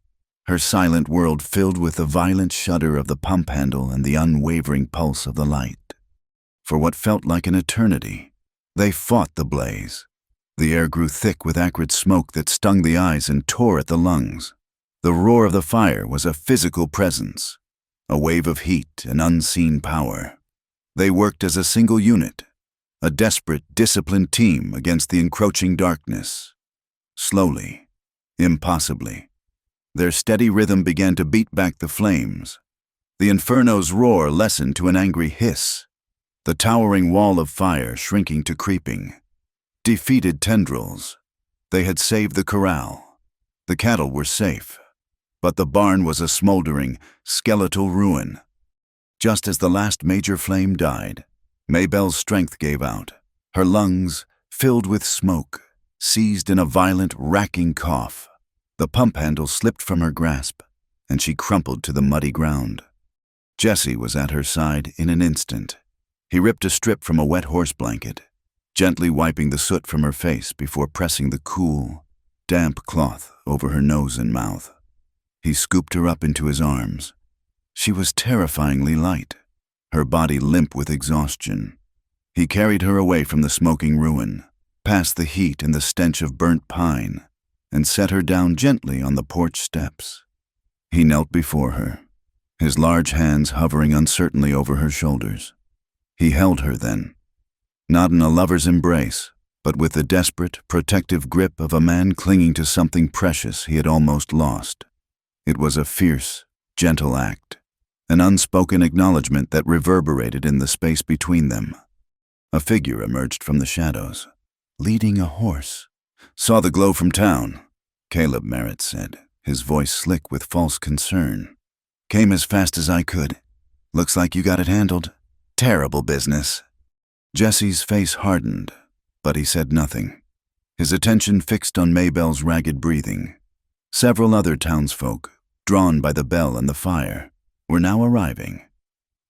Her silent world filled with the violent shudder of the pump handle and the unwavering pulse of the light. For what felt like an eternity, they fought the blaze. The air grew thick with acrid smoke that stung the eyes and tore at the lungs. The roar of the fire was a physical presence, a wave of heat and unseen power. They worked as a single unit, a desperate, disciplined team against the encroaching darkness. Slowly, impossibly, their steady rhythm began to beat back the flames. The inferno's roar lessened to an angry hiss, the towering wall of fire shrinking to creeping. Defeated tendrils. They had saved the corral. The cattle were safe, but the barn was a smoldering, skeletal ruin. Just as the last major flame died, Maybelle's strength gave out. Her lungs, filled with smoke, seized in a violent, racking cough. The pump handle slipped from her grasp, and she crumpled to the muddy ground. Jesse was at her side in an instant. He ripped a strip from a wet horse blanket, gently wiping the soot from her face before pressing the cool, damp cloth over her nose and mouth. He scooped her up into his arms. She was terrifyingly light, her body limp with exhaustion. He carried her away from the smoking ruin, past the heat and the stench of burnt pine, and set her down gently on the porch steps. He knelt before her, his large hands hovering uncertainly over her shoulders. He held her then, not in a lover's embrace, but with the desperate, protective grip of a man clinging to something precious he had almost lost. It was a fierce, gentle act, an unspoken acknowledgement that reverberated in the space between them. A figure emerged from the shadows, leading a horse. "Saw the glow from town," Caleb Merritt said, his voice slick with false concern. "Came as fast as I could. Looks like you got it handled. Terrible business." Jesse's face hardened, but he said nothing, his attention fixed on Maybelle's ragged breathing. Several other townsfolk, drawn by the bell and the fire, were now arriving,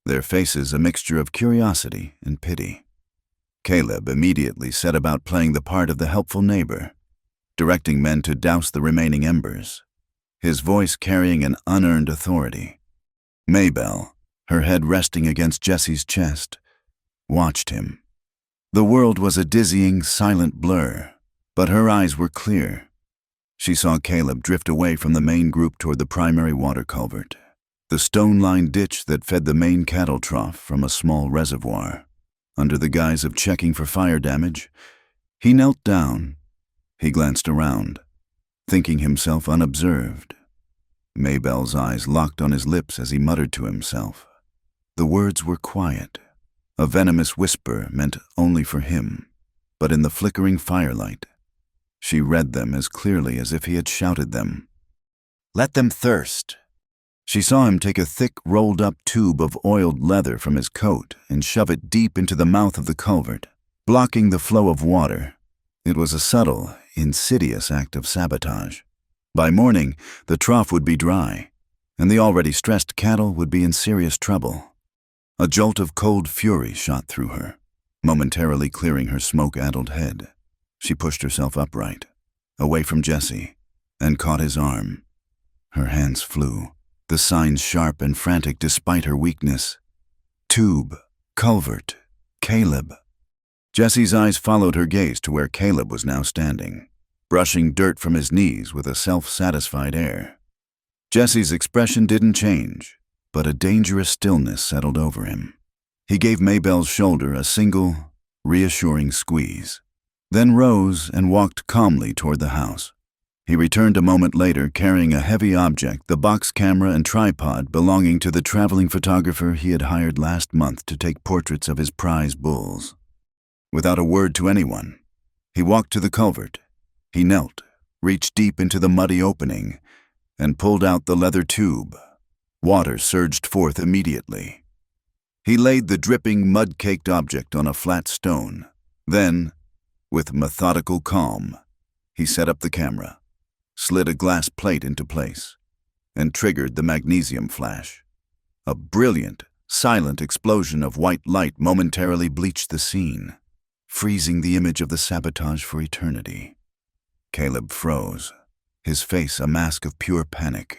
their faces a mixture of curiosity and pity. Caleb immediately set about playing the part of the helpful neighbor, directing men to douse the remaining embers, his voice carrying an unearned authority. Maybelle, her head resting against Jesse's chest, watched him. The world was a dizzying, silent blur, but her eyes were clear. She saw Caleb drift away from the main group toward the primary water culvert, the stone-lined ditch that fed the main cattle trough from a small reservoir. Under the guise of checking for fire damage, he knelt down. He glanced around, thinking himself unobserved. Maybelle's eyes locked on his lips as he muttered to himself. The words were quiet, a venomous whisper meant only for him, but in the flickering firelight, she read them as clearly as if he had shouted them. "Let them thirst." She saw him take a thick, rolled-up tube of oiled leather from his coat and shove it deep into the mouth of the culvert, blocking the flow of water. It was a subtle, insidious act of sabotage. By morning, the trough would be dry, and the already stressed cattle would be in serious trouble. A jolt of cold fury shot through her, momentarily clearing her smoke-addled head. She pushed herself upright, away from Jesse, and caught his arm. Her hands flew, the signs sharp and frantic despite her weakness. Tube, culvert, Caleb. Jesse's eyes followed her gaze to where Caleb was now standing, brushing dirt from his knees with a self-satisfied air. Jesse's expression didn't change, but a dangerous stillness settled over him. He gave Maybelle's shoulder a single, reassuring squeeze, then rose and walked calmly toward the house. He returned a moment later carrying a heavy object, the box camera and tripod belonging to the traveling photographer he had hired last month to take portraits of his prize bulls. Without a word to anyone, he walked to the culvert. He knelt, reached deep into the muddy opening, and pulled out the leather tube. Water surged forth immediately. He laid the dripping, mud-caked object on a flat stone. Then, with methodical calm, he set up the camera, slid a glass plate into place, and triggered the magnesium flash. A brilliant, silent explosion of white light momentarily bleached the scene, freezing the image of the sabotage for eternity. Caleb froze, his face a mask of pure panic,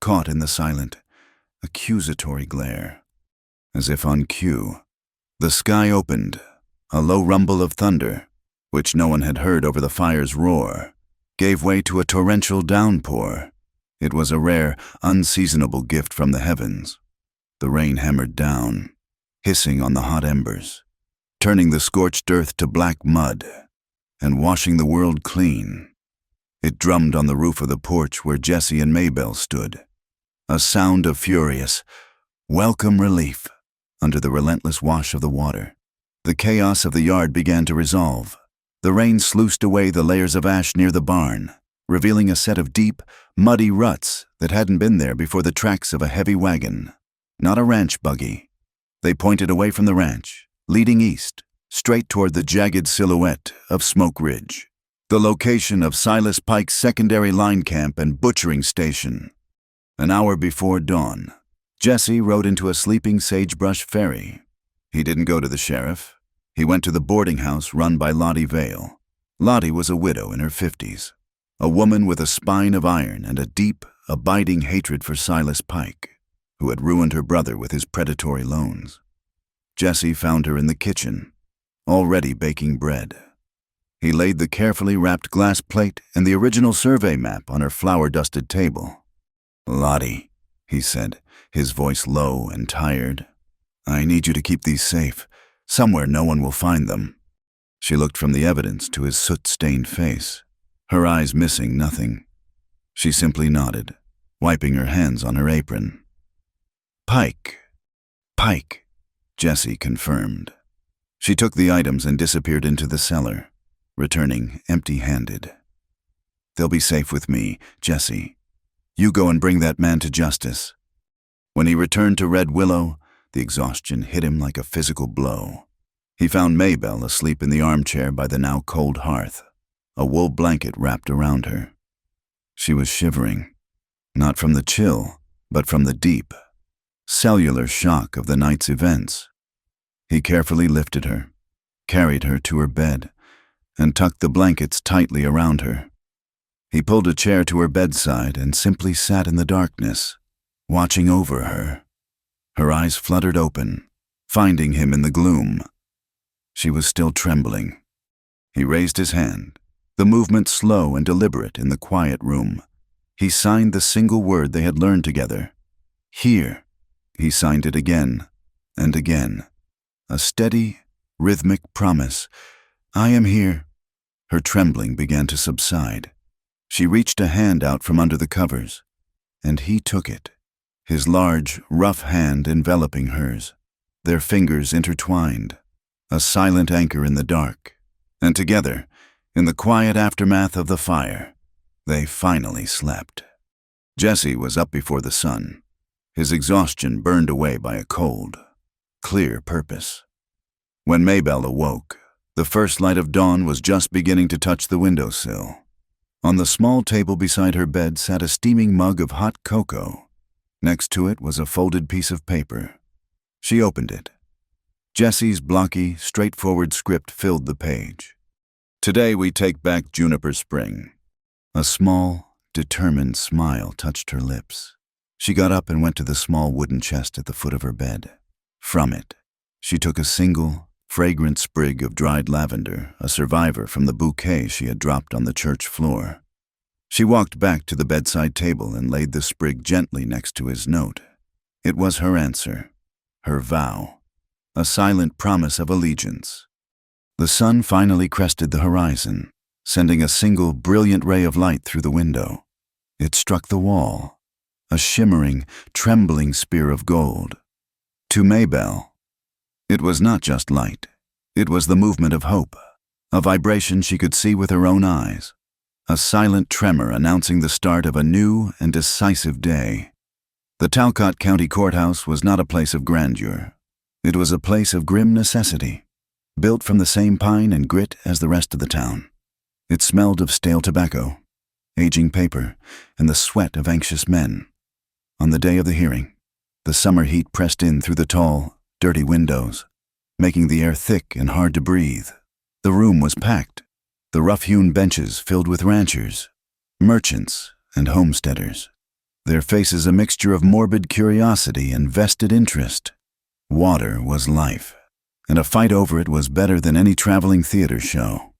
caught in the silent, accusatory glare. As if on cue, the sky opened, a low rumble of thunder, which no one had heard over the fire's roar, gave way to a torrential downpour. It was a rare, unseasonable gift from the heavens. The rain hammered down, hissing on the hot embers, turning the scorched earth to black mud and washing the world clean. It drummed on the roof of the porch where Jessie and Maybelle stood, a sound of furious, welcome relief under the relentless wash of the water. The chaos of the yard began to resolve. The rain sluiced away the layers of ash near the barn, revealing a set of deep, muddy ruts that hadn't been there before the tracks of a heavy wagon, not a ranch buggy. They pointed away from the ranch, leading east, straight toward the jagged silhouette of Smoke Ridge, the location of Silas Pike's secondary line camp and butchering station. An hour before dawn, Jesse rode into a sleeping sagebrush ferry. He didn't go to the sheriff. He went to the boarding house run by Lottie Vale. Lottie was a widow in her 50s, a woman with a spine of iron and a deep, abiding hatred for Silas Pike, who had ruined her brother with his predatory loans. Jesse found her in the kitchen, already baking bread. He laid the carefully wrapped glass plate and the original survey map on her flour-dusted table. "Lottie," he said, his voice low and tired, "I need you to keep these safe, somewhere no one will find them." She looked from the evidence to his soot-stained face, her eyes missing nothing. She simply nodded, wiping her hands on her apron. "Pike. Pike," Jessie confirmed. She took the items and disappeared into the cellar, returning empty-handed. "They'll be safe with me, Jessie. You go and bring that man to justice." When he returned to Red Willow, the exhaustion hit him like a physical blow. He found Maybelle asleep in the armchair by the now cold hearth, a wool blanket wrapped around her. She was shivering, not from the chill, but from the deep, cellular shock of the night's events. He carefully lifted her, carried her to her bed, and tucked the blankets tightly around her. He pulled a chair to her bedside and simply sat in the darkness, watching over her. Her eyes fluttered open, finding him in the gloom. She was still trembling. He raised his hand, the movement slow and deliberate in the quiet room. He signed the single word they had learned together. "Here." He signed it again and again. A steady, rhythmic promise. "I am here." Her trembling began to subside. She reached a hand out from under the covers, and he took it, his large, rough hand enveloping hers, their fingers intertwined, a silent anchor in the dark. And together, in the quiet aftermath of the fire, they finally slept. Jesse was up before the sun, his exhaustion burned away by a cold, clear purpose. When Maybelle awoke, the first light of dawn was just beginning to touch the windowsill. On the small table beside her bed sat a steaming mug of hot cocoa. Next to it was a folded piece of paper. She opened it. Jesse's blocky, straightforward script filled the page. "Today we take back Juniper Spring." A small, determined smile touched her lips. She got up and went to the small wooden chest at the foot of her bed. From it, she took a single, fragrant sprig of dried lavender, a survivor from the bouquet she had dropped on the church floor. She walked back to the bedside table and laid the sprig gently next to his note. It was her answer, her vow, a silent promise of allegiance. The sun finally crested the horizon, sending a single brilliant ray of light through the window. It struck the wall, a shimmering, trembling spear of gold. To Maybelle, it was not just light. It was the movement of hope, a vibration she could see with her own eyes, a silent tremor announcing the start of a new and decisive day. The Talcott County Courthouse was not a place of grandeur. It was a place of grim necessity, built from the same pine and grit as the rest of the town. It smelled of stale tobacco, aging paper, and the sweat of anxious men. On the day of the hearing, the summer heat pressed in through the tall, dirty windows, making the air thick and hard to breathe. The room was packed, the rough-hewn benches filled with ranchers, merchants, and homesteaders, their faces a mixture of morbid curiosity and vested interest. Water was life, and a fight over it was better than any traveling theater show.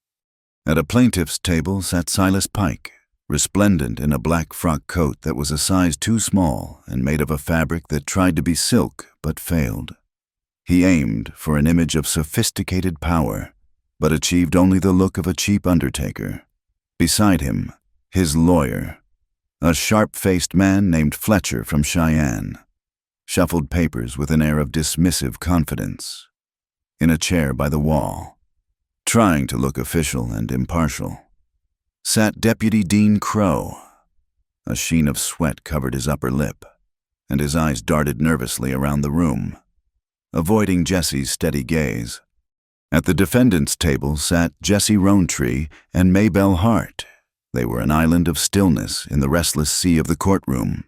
At a plaintiff's table sat Silas Pike, resplendent in a black frock coat that was a size too small and made of a fabric that tried to be silk but failed. He aimed for an image of sophisticated power, but achieved only the look of a cheap undertaker. Beside him, his lawyer, a sharp-faced man named Fletcher from Cheyenne, shuffled papers with an air of dismissive confidence. In a chair by the wall, trying to look official and impartial, sat Deputy Dean Crow. A sheen of sweat covered his upper lip, and his eyes darted nervously around the room, avoiding Jesse's steady gaze. At the defendant's table sat Jesse Rowntree and Maybelle Hart. They were an island of stillness in the restless sea of the courtroom.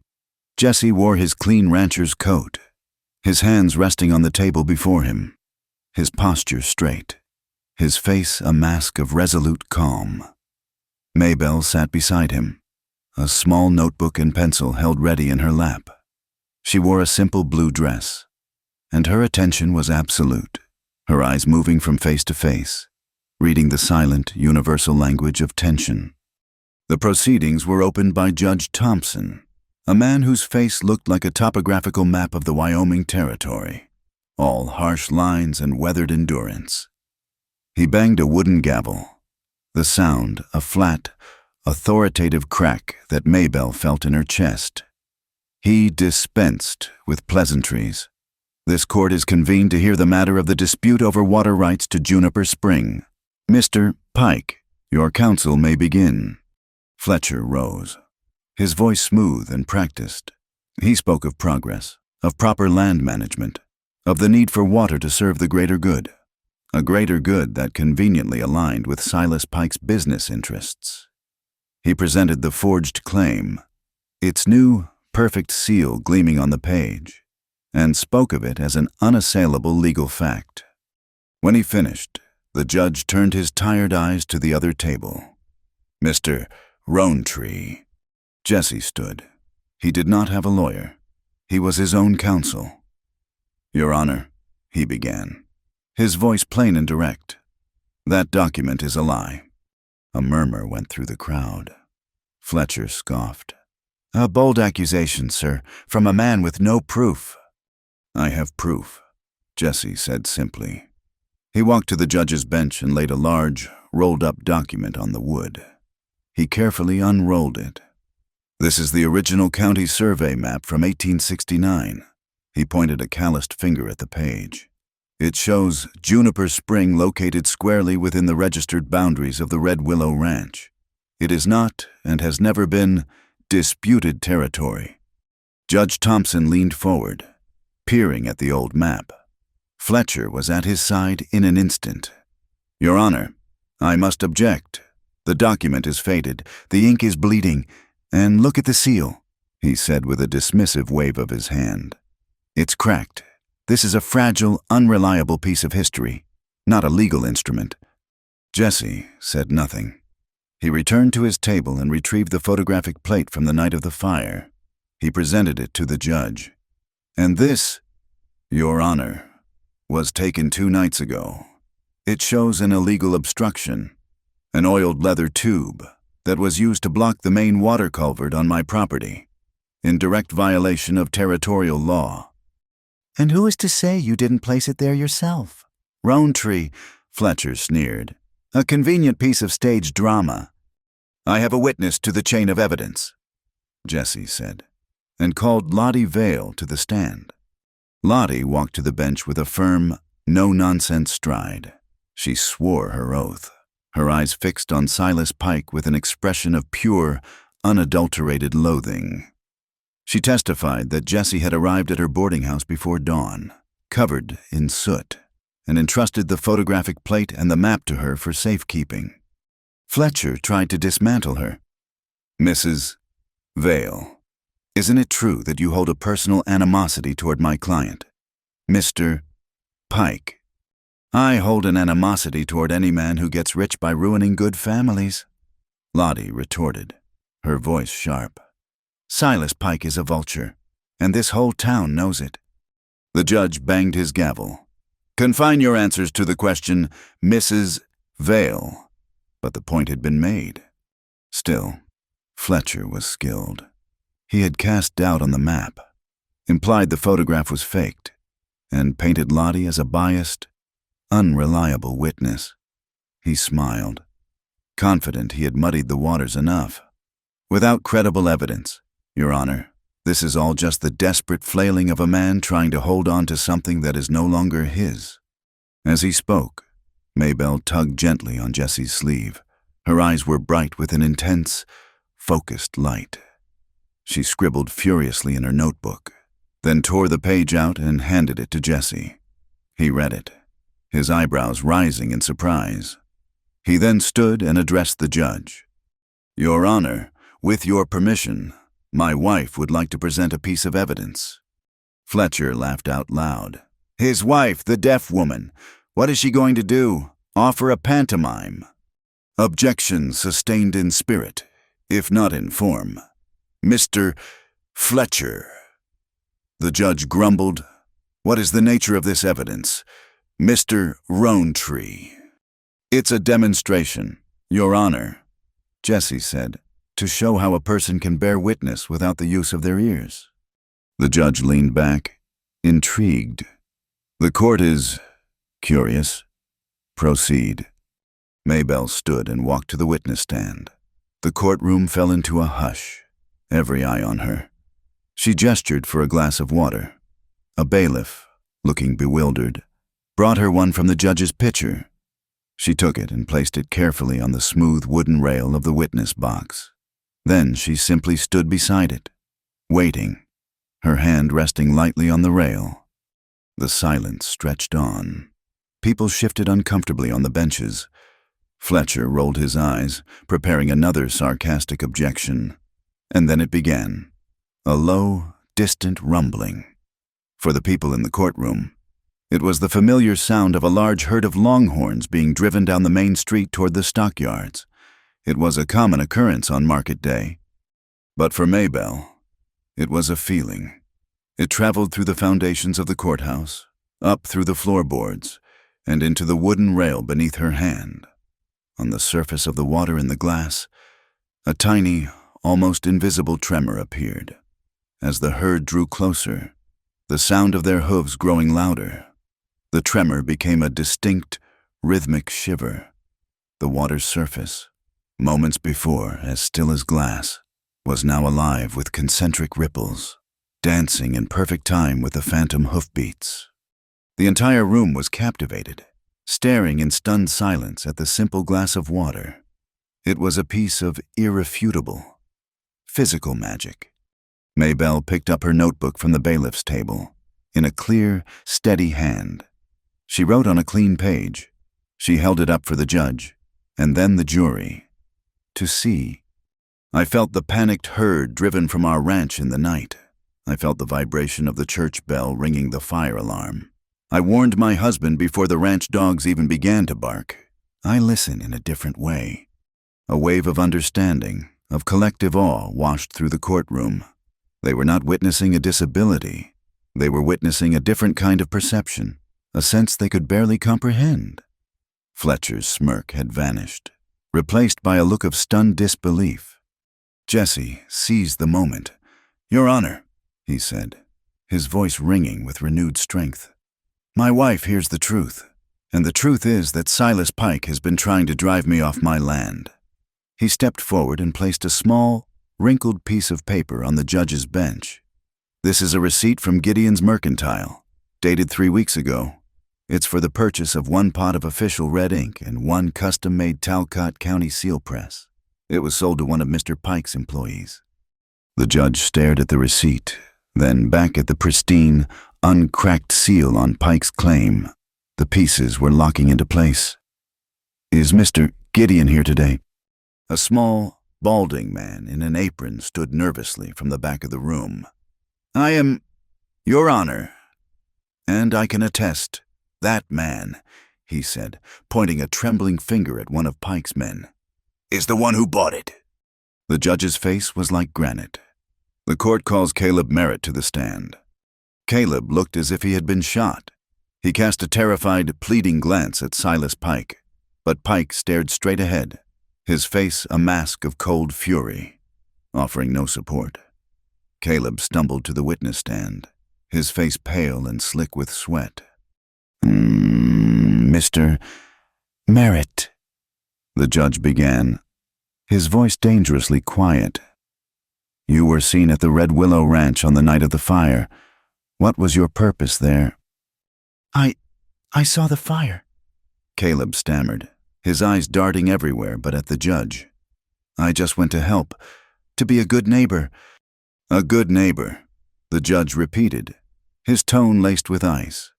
Jesse wore his clean rancher's coat, his hands resting on the table before him, his posture straight, his face a mask of resolute calm. Maybelle sat beside him, a small notebook and pencil held ready in her lap. She wore a simple blue dress, and her attention was absolute, her eyes moving from face to face, reading the silent, universal language of tension. The proceedings were opened by Judge Thompson, a man whose face looked like a topographical map of the Wyoming Territory, all harsh lines and weathered endurance. He banged a wooden gavel, the sound a flat, authoritative crack that Maybelle felt in her chest. He dispensed with pleasantries. This court is convened to hear the matter of the dispute over water rights to Juniper Spring. Mr. Pike, your counsel may begin. Fletcher rose, his voice smooth and practiced. He spoke of progress, of proper land management, of the need for water to serve the greater good, a greater good that conveniently aligned with Silas Pike's business interests. He presented the forged claim, its new, perfect seal gleaming on the page, and spoke of it as an unassailable legal fact. When he finished, the judge turned his tired eyes to the other table. Mr. Rowntree. Jesse stood. He did not have a lawyer. He was his own counsel. Your Honor, he began, his voice plain and direct. That document is a lie. A murmur went through the crowd. Fletcher scoffed. A bold accusation, sir, from a man with no proof. I have proof, Jesse said simply. He walked to the judge's bench and laid a large, rolled-up document on the wood. He carefully unrolled it. This is the original county survey map from 1869. He pointed a calloused finger at the page. It shows Juniper Spring located squarely within the registered boundaries of the Red Willow Ranch. It is not, and has never been, disputed territory. Judge Thompson leaned forward, peering at the old map. Fletcher was at his side in an instant. Your Honor, I must object. The document is faded, the ink is bleeding, and look at the seal, he said with a dismissive wave of his hand. It's cracked. This is a fragile, unreliable piece of history, not a legal instrument. Jesse said nothing. He returned to his table and retrieved the photographic plate from the night of the fire. He presented it to the judge. And this, Your Honor, was taken 2 nights ago. It shows an illegal obstruction, an oiled leather tube that was used to block the main water culvert on my property, in direct violation of territorial law. And who is to say you didn't place it there yourself? Rowntree, Fletcher sneered. A convenient piece of stage drama. I have a witness to the chain of evidence, Jesse said, and called Lottie Vale to the stand. Lottie walked to the bench with a firm, no-nonsense stride. She swore her oath, her eyes fixed on Silas Pike with an expression of pure, unadulterated loathing. She testified that Jesse had arrived at her boarding house before dawn, covered in soot, and entrusted the photographic plate and the map to her for safekeeping. Fletcher tried to dismantle her. Mrs. Vale, isn't it true that you hold a personal animosity toward my client, Mr. Pike? I hold an animosity toward any man who gets rich by ruining good families, Lottie retorted, her voice sharp. Silas Pike is a vulture, and this whole town knows it. The judge banged his gavel. Confine your answers to the question, Mrs. Vale. But the point had been made. Still, Fletcher was skilled. He had cast doubt on the map, implied the photograph was faked, and painted Lottie as a biased, unreliable witness. He smiled, confident he had muddied the waters enough. Without credible evidence, Your Honor, this is all just the desperate flailing of a man trying to hold on to something that is no longer his. As he spoke, Maybelle tugged gently on Jesse's sleeve. Her eyes were bright with an intense, focused light. She scribbled furiously in her notebook, then tore the page out and handed it to Jesse. He read it, his eyebrows rising in surprise. He then stood and addressed the judge. Your Honor, with your permission, my wife would like to present a piece of evidence. Fletcher laughed out loud. His wife, the deaf woman. What is she going to do? Offer a pantomime? Objection sustained in spirit, if not in form. Mr. Fletcher. The judge grumbled. What is the nature of this evidence? Mr. Roantree. It's a demonstration, Your Honor, Jesse said, to show how a person can bear witness without the use of their ears. The judge leaned back, intrigued. The court is curious. Proceed. Maybelle stood and walked to the witness stand. The courtroom fell into a hush, every eye on her. She gestured for a glass of water. A bailiff, looking bewildered, brought her one from the judge's pitcher. She took it and placed it carefully on the smooth wooden rail of the witness box. Then she simply stood beside it, waiting, her hand resting lightly on the rail. The silence stretched on. People shifted uncomfortably on the benches. Fletcher rolled his eyes, preparing another sarcastic objection. And then it began, a low, distant rumbling. For the people in the courtroom, it was the familiar sound of a large herd of longhorns being driven down the main street toward the stockyards. It was a common occurrence on market day. But for Maybelle, it was a feeling. It traveled through the foundations of the courthouse, up through the floorboards, and into the wooden rail beneath her hand. On the surface of the water in the glass, a tiny, almost invisible tremor appeared. As the herd drew closer, the sound of their hooves growing louder, the tremor became a distinct, rhythmic shiver. The water's surface, moments before as still as glass, was now alive with concentric ripples, dancing in perfect time with the phantom hoofbeats. The entire room was captivated, staring in stunned silence at the simple glass of water. It was a piece of irrefutable, physical magic. Maybelle picked up her notebook from the bailiff's table, in a clear, steady hand. She wrote on a clean page. She held it up for the judge, and then the jury, to see. I felt the panicked herd driven from our ranch in the night. I felt the vibration of the church bell ringing the fire alarm. I warned my husband before the ranch dogs even began to bark. I listen in a different way. A wave of understanding, of collective awe washed through the courtroom. They were not witnessing a disability. They were witnessing a different kind of perception, a sense they could barely comprehend. Fletcher's smirk had vanished, replaced by a look of stunned disbelief. Jesse seized the moment. Your Honor, he said, his voice ringing with renewed strength. My wife hears the truth, and the truth is that Silas Pike has been trying to drive me off my land. He stepped forward and placed a small, wrinkled piece of paper on the judge's bench. This is a receipt from Gideon's Mercantile, dated 3 weeks ago. It's for the purchase of 1 pot of official red ink and 1 custom-made Talcott County seal press. It was sold to one of Mr. Pike's employees. The judge stared at the receipt, then back at the pristine, uncracked seal on Pike's claim. The pieces were locking into place. Is Mr. Gideon here today? A small, balding man in an apron stood nervously from the back of the room. I am, Your Honor, and I can attest, that man, he said, pointing a trembling finger at one of Pike's men, is the one who bought it. The judge's face was like granite. The court calls Caleb Merritt to the stand. Caleb looked as if he had been shot. He cast a terrified, pleading glance at Silas Pike, but Pike stared straight ahead, his face a mask of cold fury. offering no support. Caleb stumbled to the witness stand, his face pale and slick with sweat. Mr. Merritt, the judge began, his voice dangerously quiet. You were seen at the Red Willow Ranch on the night of the fire. What was your purpose there? I saw the fire, Caleb stammered, his eyes darting everywhere but at the judge. I just went to help, to be a good neighbor. A good neighbor, the judge repeated, his tone laced with ice.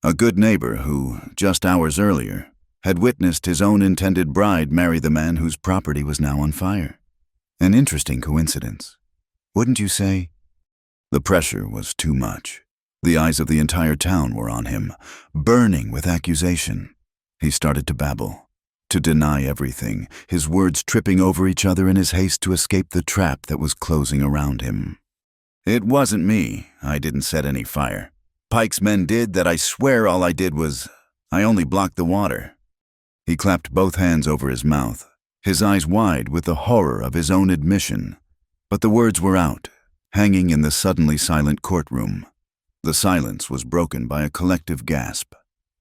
A good neighbor who, just hours earlier, had witnessed his own intended bride marry the man whose property was now on fire. An interesting coincidence, wouldn't you say? The pressure was too much. The eyes of the entire town were on him, burning with accusation. He started to babble, to deny everything, his words tripping over each other in his haste to escape the trap that was closing around him. It wasn't me. I didn't set any fire. Pike's men did that. I swear all I did was, I only blocked the water. He clapped both hands over his mouth, his eyes wide with the horror of his own admission. But the words were out, hanging in the suddenly silent courtroom. The silence was broken by a collective gasp,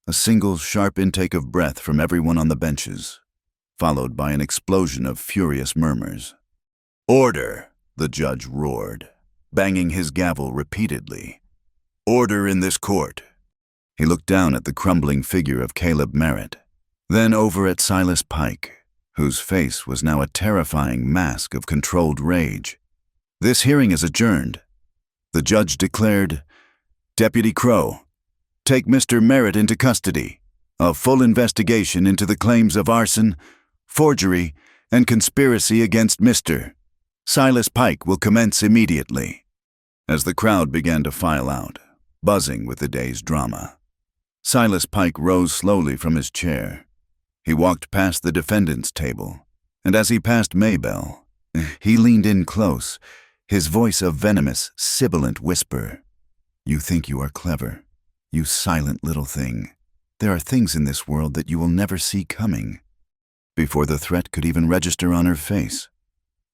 a single sharp intake of breath from everyone on the benches, followed by an explosion of furious murmurs. Order, the judge roared, banging his gavel repeatedly. Order in this court. He looked down at the crumbling figure of Caleb Merritt, then over at Silas Pike, whose face was now a terrifying mask of controlled rage. This hearing is adjourned. The judge declared, Deputy Crow, take Mr. Merritt into custody. A full investigation into the claims of arson, forgery, and conspiracy against Mr. Silas Pike will commence immediately. As the crowd began to file out, buzzing with the day's drama, Silas Pike rose slowly from his chair. He walked past the defendant's table, and as he passed Maybelle, he leaned in close, his voice a venomous, sibilant whisper. You think you are clever, you silent little thing. There are things in this world that you will never see coming. Before the threat could even register on her face,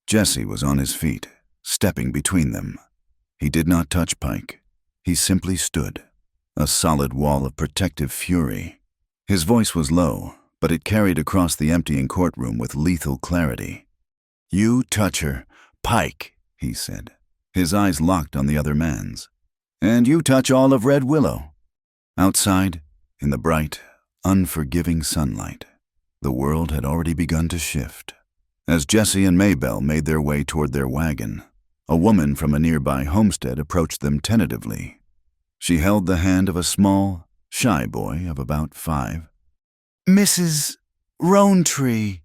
Jesse was on his feet, stepping between them. He did not touch Pike. He simply stood, a solid wall of protective fury. His voice was low, but it carried across the emptying courtroom with lethal clarity. You touch her, Pike, he said, his eyes locked on the other man's. And you touch all of Red Willow. Outside, in the bright, unforgiving sunlight, the world had already begun to shift. As Jesse and Maybelle made their way toward their wagon, a woman from a nearby homestead approached them tentatively. She held the hand of a small, shy boy of about 5. Mrs. Rowntree,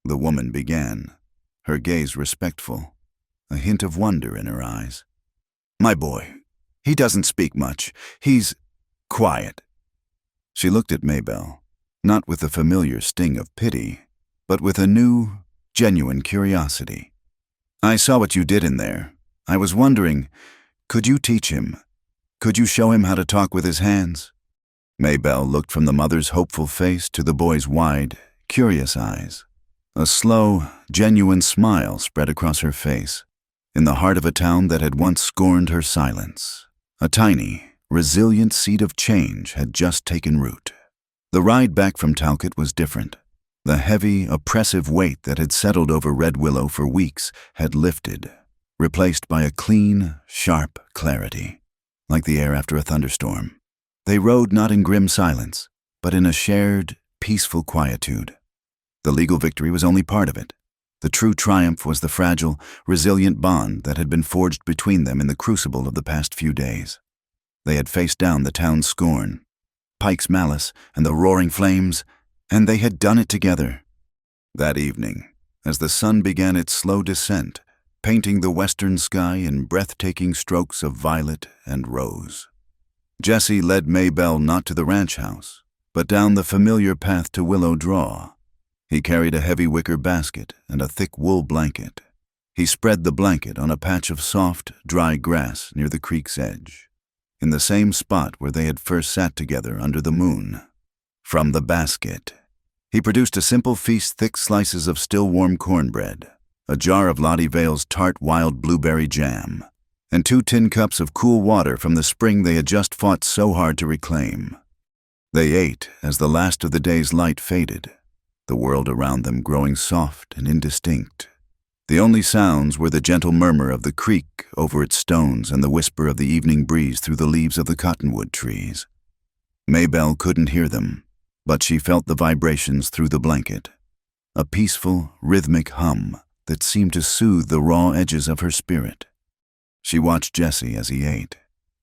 the woman began, her gaze respectful, a hint of wonder in her eyes. My boy, he doesn't speak much. He's quiet. She looked at Maybelle, not with the familiar sting of pity, but with a new, genuine curiosity. I saw what you did in there. I was wondering, could you teach him? Could you show him how to talk with his hands? Maybelle looked from the mother's hopeful face to the boy's wide, curious eyes. A slow, genuine smile spread across her face. In the heart of a town that had once scorned her silence, a tiny, resilient seed of change had just taken root. The ride back from Talcott was different. The heavy, oppressive weight that had settled over Red Willow for weeks had lifted, replaced by a clean, sharp clarity, like the air after a thunderstorm. They rode not in grim silence, but in a shared, peaceful quietude. The legal victory was only part of it. The true triumph was the fragile, resilient bond that had been forged between them in the crucible of the past few days. They had faced down the town's scorn, Pike's malice, and the roaring flames, and they had done it together. That evening, as the sun began its slow descent, painting the western sky in breathtaking strokes of violet and rose, Jesse led Maybelle not to the ranch house, but down the familiar path to Willow Draw. He carried a heavy wicker basket and a thick wool blanket. He spread the blanket on a patch of soft, dry grass near the creek's edge, in the same spot where they had first sat together under the moon. From the basket, he produced a simple feast, thick slices of still-warm cornbread, a jar of Lottie Vale's tart wild blueberry jam, and 2 tin cups of cool water from the spring they had just fought so hard to reclaim. They ate as the last of the day's light faded, the world around them growing soft and indistinct. The only sounds were the gentle murmur of the creek over its stones and the whisper of the evening breeze through the leaves of the cottonwood trees. Maybelle couldn't hear them, but she felt the vibrations through the blanket, a peaceful, rhythmic hum that seemed to soothe the raw edges of her spirit. She watched Jesse as he ate,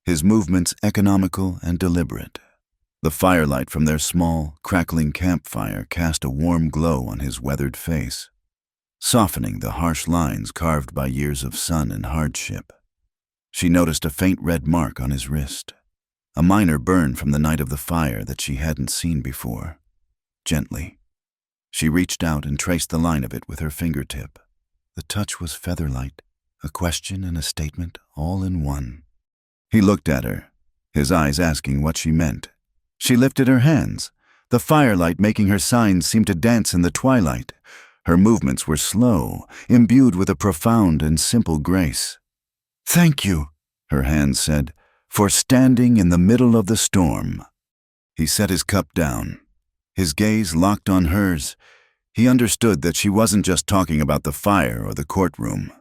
his movements economical and deliberate. The firelight from their small, crackling campfire cast a warm glow on his weathered face, softening the harsh lines carved by years of sun and hardship. She noticed a faint red mark on his wrist, a minor burn from the night of the fire that she hadn't seen before. Gently, she reached out and traced the line of it with her fingertip. The touch was feather-light, a question and a statement all in one. He looked at her, his eyes asking what she meant. She lifted her hands, the firelight making her signs seem to dance in the twilight. Her movements were slow, imbued with a profound and simple grace. "Thank you," her hands said, "for standing in the middle of the storm." He set his cup down, his gaze locked on hers. He understood that she wasn't just talking about the fire or the courtroom.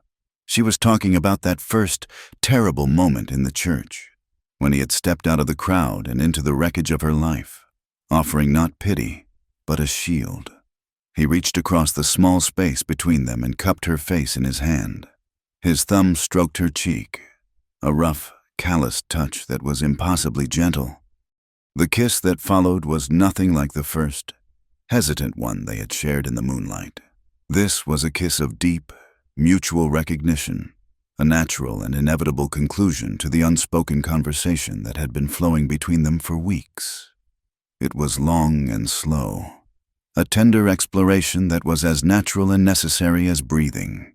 She was talking about that first, terrible moment in the church, when he had stepped out of the crowd and into the wreckage of her life, offering not pity, but a shield. He reached across the small space between them and cupped her face in his hand. His thumb stroked her cheek, a rough, calloused touch that was impossibly gentle. The kiss that followed was nothing like the first, hesitant one they had shared in the moonlight. This was a kiss of deep, mutual recognition, a natural and inevitable conclusion to the unspoken conversation that had been flowing between them for weeks. It was long and slow, a tender exploration that was as natural and necessary as breathing.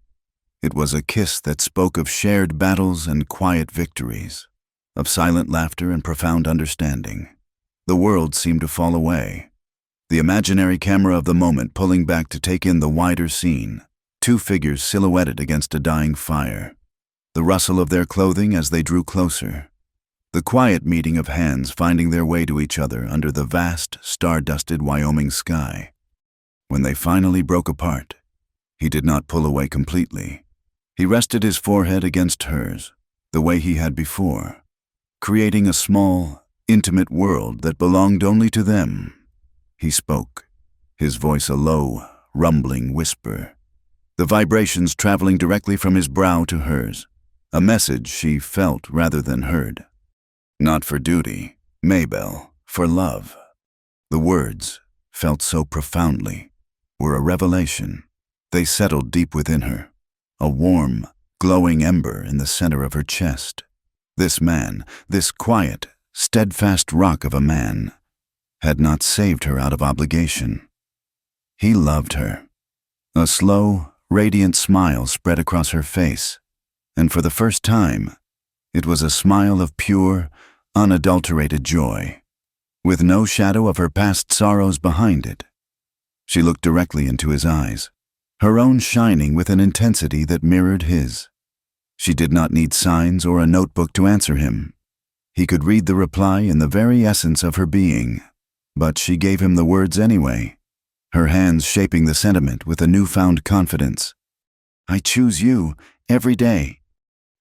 It was a kiss that spoke of shared battles and quiet victories, of silent laughter and profound understanding. The world seemed to fall away, the imaginary camera of the moment pulling back to take in the wider scene, 2 figures silhouetted against a dying fire, the rustle of their clothing as they drew closer, the quiet meeting of hands finding their way to each other under the vast, star-dusted Wyoming sky. When they finally broke apart, he did not pull away completely. He rested his forehead against hers, the way he had before, creating a small, intimate world that belonged only to them. He spoke, his voice a low, rumbling whisper, the vibrations traveling directly from his brow to hers, a message she felt rather than heard. Not for duty, Maybelle, for love. The words, felt so profoundly, were a revelation. They settled deep within her, a warm, glowing ember in the center of her chest. This man, this quiet, steadfast rock of a man, had not saved her out of obligation. He loved her. A slow, radiant smile spread across her face, and for the first time, it was a smile of pure, unadulterated joy, with no shadow of her past sorrows behind it. She looked directly into his eyes, her own shining with an intensity that mirrored his. She did not need signs or a notebook to answer him. He could read the reply in the very essence of her being, but she gave him the words anyway, her hands shaping the sentiment with a newfound confidence. "I choose you, every day."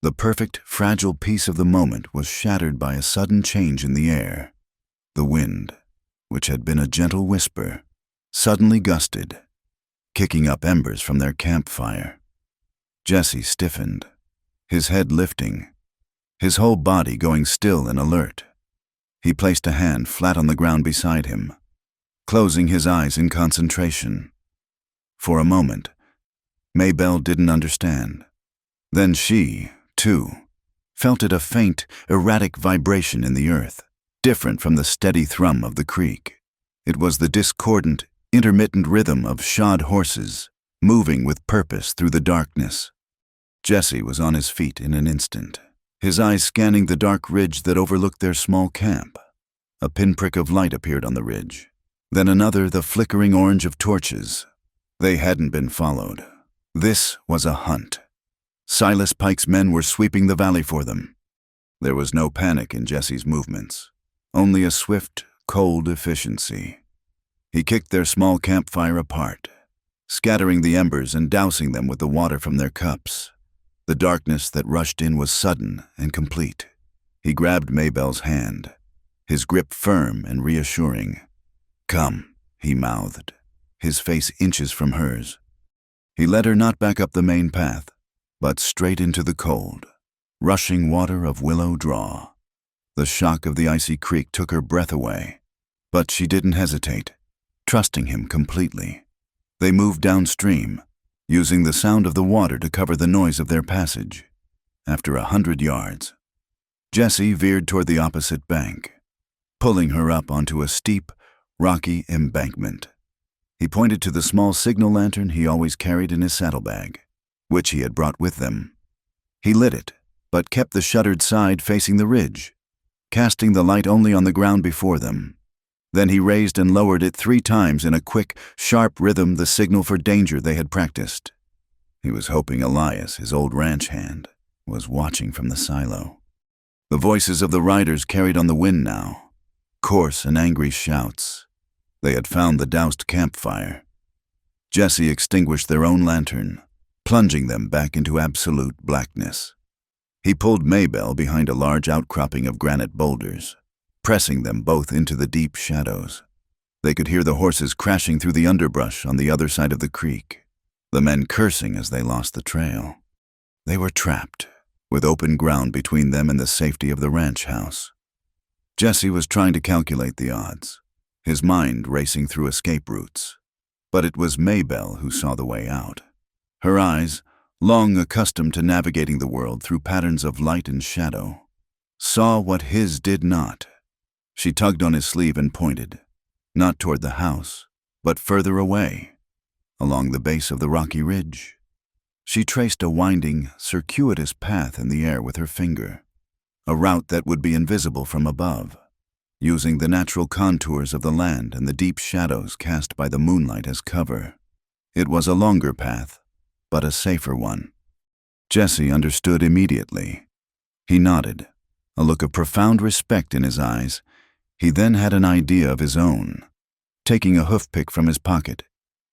The perfect, fragile peace of the moment was shattered by a sudden change in the air. The wind, which had been a gentle whisper, suddenly gusted, kicking up embers from their campfire. Jesse stiffened, his head lifting, his whole body going still and alert. He placed a hand flat on the ground beside him, closing his eyes in concentration. For a moment, Maybelle didn't understand. Then she, too, felt it, a faint, erratic vibration in the earth, different from the steady thrum of the creek. It was the discordant, intermittent rhythm of shod horses, moving with purpose through the darkness. Jesse was on his feet in an instant, his eyes scanning the dark ridge that overlooked their small camp. A pinprick of light appeared on the ridge, then another, the flickering orange of torches. They hadn't been followed. This was a hunt. Silas Pike's men were sweeping the valley for them. There was no panic in Jesse's movements, only a swift, cold efficiency. He kicked their small campfire apart, scattering the embers and dousing them with the water from their cups. The darkness that rushed in was sudden and complete. He grabbed Maybelle's hand, his grip firm and reassuring. "Come," he mouthed, his face inches from hers. He led her not back up the main path, but straight into the cold, rushing water of Willow Draw. The shock of the icy creek took her breath away, but she didn't hesitate, trusting him completely. They moved downstream, using the sound of the water to cover the noise of their passage. After 100 yards, Jesse veered toward the opposite bank, pulling her up onto a steep, rocky embankment. He pointed to the small signal lantern he always carried in his saddlebag, which he had brought with them. He lit it, but kept the shuttered side facing the ridge, casting the light only on the ground before them. Then he raised and lowered it 3 times in a quick, sharp rhythm, the signal for danger they had practiced. He was hoping Elias, his old ranch hand, was watching from the silo. The voices of the riders carried on the wind now, coarse and angry shouts. They had found the doused campfire. Jesse extinguished their own lantern, plunging them back into absolute blackness. He pulled Maybelle behind a large outcropping of granite boulders, pressing them both into the deep shadows. They could hear the horses crashing through the underbrush on the other side of the creek, the men cursing as they lost the trail. They were trapped, with open ground between them and the safety of the ranch house. Jesse was trying to calculate the odds, his mind racing through escape routes. But it was Maybelle who saw the way out. Her eyes, long accustomed to navigating the world through patterns of light and shadow, saw what his did not. She tugged on his sleeve and pointed, not toward the house, but further away, along the base of the rocky ridge. She traced a winding, circuitous path in the air with her finger, a route that would be invisible from above, using the natural contours of the land and the deep shadows cast by the moonlight as cover. It was a longer path, but a safer one. Jesse understood immediately. He nodded, a look of profound respect in his eyes. He then had an idea of his own. Taking a hoof-pick from his pocket,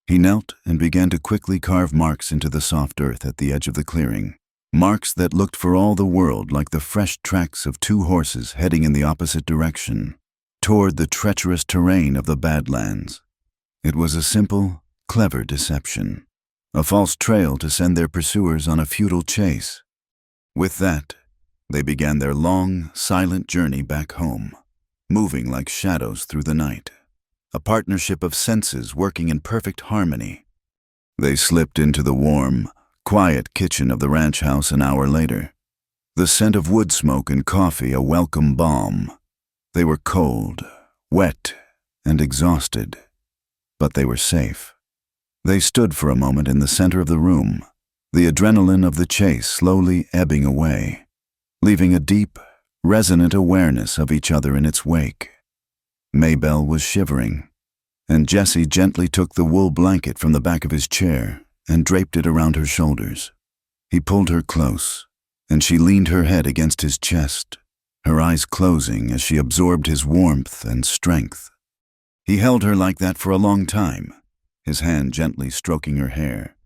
he knelt and began to quickly carve marks into the soft earth at the edge of the clearing, marks that looked for all the world like the fresh tracks of 2 horses heading in the opposite direction, toward the treacherous terrain of the Badlands. It was a simple, clever deception, a false trail to send their pursuers on a futile chase. With that, they began their long, silent journey back home, moving like shadows through the night, a partnership of senses working in perfect harmony. They slipped into the warm, quiet kitchen of the ranch house an hour later, the scent of wood smoke and coffee a welcome balm. They were cold, wet, and exhausted, but they were safe. They stood for a moment in the center of the room, the adrenaline of the chase slowly ebbing away, leaving a deep, resonant awareness of each other in its wake. Maybelle was shivering, and Jesse gently took the wool blanket from the back of his chair and draped it around her shoulders. He pulled her close, and she leaned her head against his chest, her eyes closing as she absorbed his warmth and strength. He held her like that for a long time, his hand gently stroking her hair.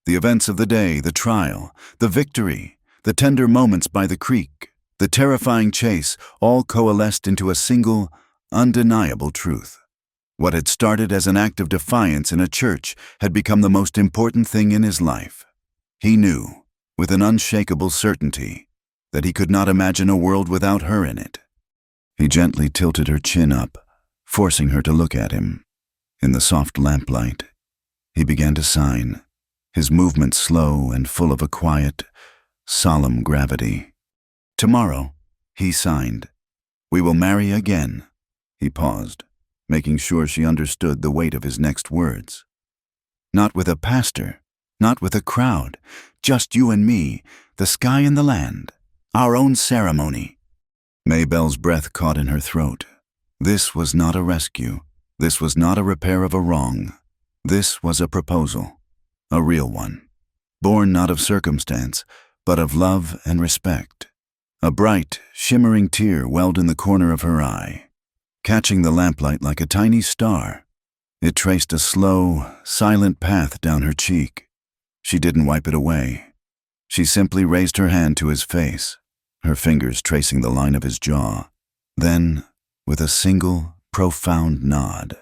The events of the day, the trial, the victory, the tender moments by the creek, the terrifying chase, all coalesced into a single, undeniable truth. What had started as an act of defiance in a church had become the most important thing in his life. He knew, with an unshakable certainty, that he could not imagine a world without her in it. He gently tilted her chin up, forcing her to look at him. In the soft lamplight, he began to sign, his movements slow and full of a quiet, solemn gravity. "Tomorrow," he signed, "we will marry again." He paused, making sure she understood the weight of his next words. "Not with a pastor, not with a crowd, just you and me, the sky and the land, our own ceremony." Maybelle's breath caught in her throat. This was not a rescue. This was not a repair of a wrong. This was a proposal, a real one. born not of circumstance, but of love and respect. A bright, shimmering tear welled in the corner of her eye, catching the lamplight like a tiny star. It traced a slow, silent path down her cheek. She didn't wipe it away. She simply raised her hand to his face, her fingers tracing the line of his jaw. Then, with a single, profound nod,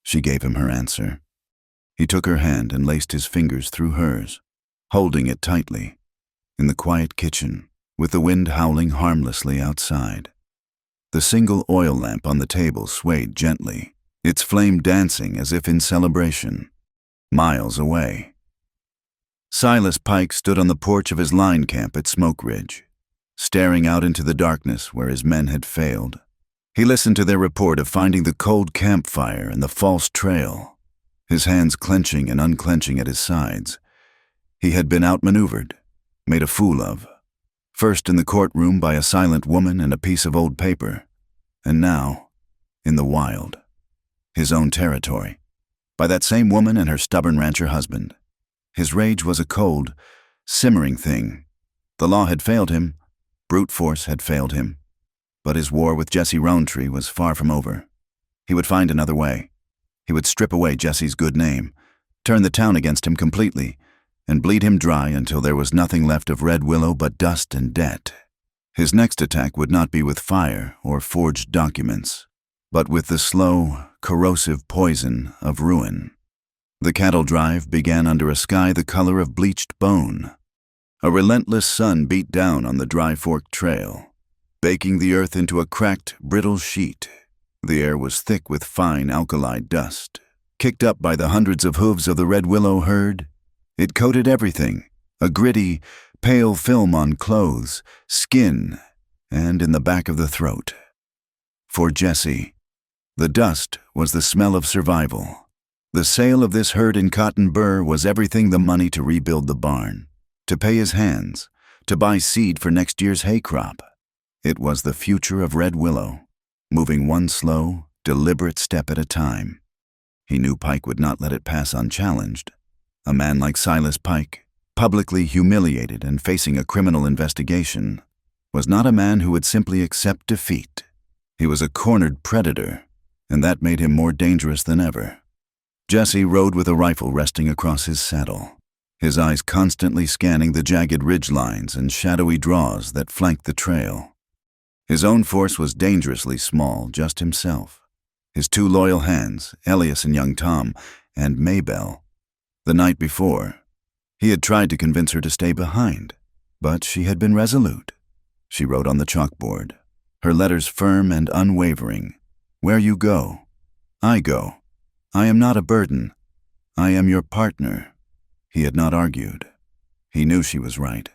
she gave him her answer. He took her hand and laced his fingers through hers, holding it tightly, in the quiet kitchen, with the wind howling harmlessly outside. The single oil lamp on the table swayed gently, its flame dancing as if in celebration. Miles away, Silas Pike stood on the porch of his line camp at Smoke Ridge, staring out into the darkness where his men had failed. He listened to their report of finding the cold campfire and the false trail, his hands clenching and unclenching at his sides. He had been outmaneuvered, made a fool of, first in the courtroom by a silent woman and a piece of old paper, and now, in the wild, his own territory, by that same woman and her stubborn rancher husband. His rage was a cold, simmering thing. The law had failed him, brute force had failed him, but his war with Jesse Rowntree was far from over. He would find another way. He would strip away Jesse's good name, turn the town against him completely, and bleed him dry until there was nothing left of Red Willow but dust and debt. His next attack would not be with fire or forged documents, but with the slow, corrosive poison of ruin. The cattle drive began under a sky the color of bleached bone. A relentless sun beat down on the Dry Fork Trail, baking the earth into a cracked, brittle sheet. The air was thick with fine alkali dust, kicked up by the hundreds of hooves of the Red Willow herd. It coated everything, a gritty, pale film on clothes, skin, and in the back of the throat. For Jesse, the dust was the smell of survival. The sale of this herd in cotton burr was everything: the money to rebuild the barn, to pay his hands, to buy seed for next year's hay crop. It was the future of Red Willow, moving one slow, deliberate step at a time. He knew Pike would not let it pass unchallenged. A man like Silas Pike, publicly humiliated and facing a criminal investigation, was not a man who would simply accept defeat. He was a cornered predator, and that made him more dangerous than ever. Jesse rode with a rifle resting across his saddle, his eyes constantly scanning the jagged ridge lines and shadowy draws that flanked the trail. His own force was dangerously small, just himself, his two loyal hands, Elias and young Tom, and Maybelle. The night before, he had tried to convince her to stay behind, but she had been resolute. She wrote on the chalkboard, her letters firm and unwavering. "Where you go, I go. I am not a burden. I am your partner." He had not argued. He knew she was right.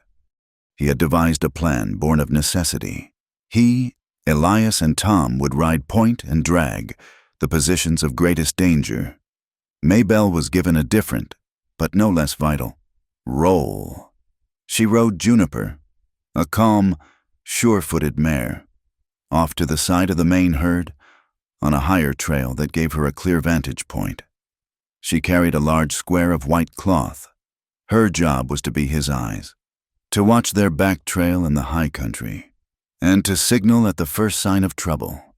He had devised a plan born of necessity. He, Elias, and Tom would ride point and drag, the positions of greatest danger. Maybelle was given a different, but no less vital, role. She rode Juniper, a calm, sure-footed mare, off to the side of the main herd, on a higher trail that gave her a clear vantage point. She carried a large square of white cloth. Her job was to be his eyes, to watch their back trail in the high country, and to signal at the first sign of trouble.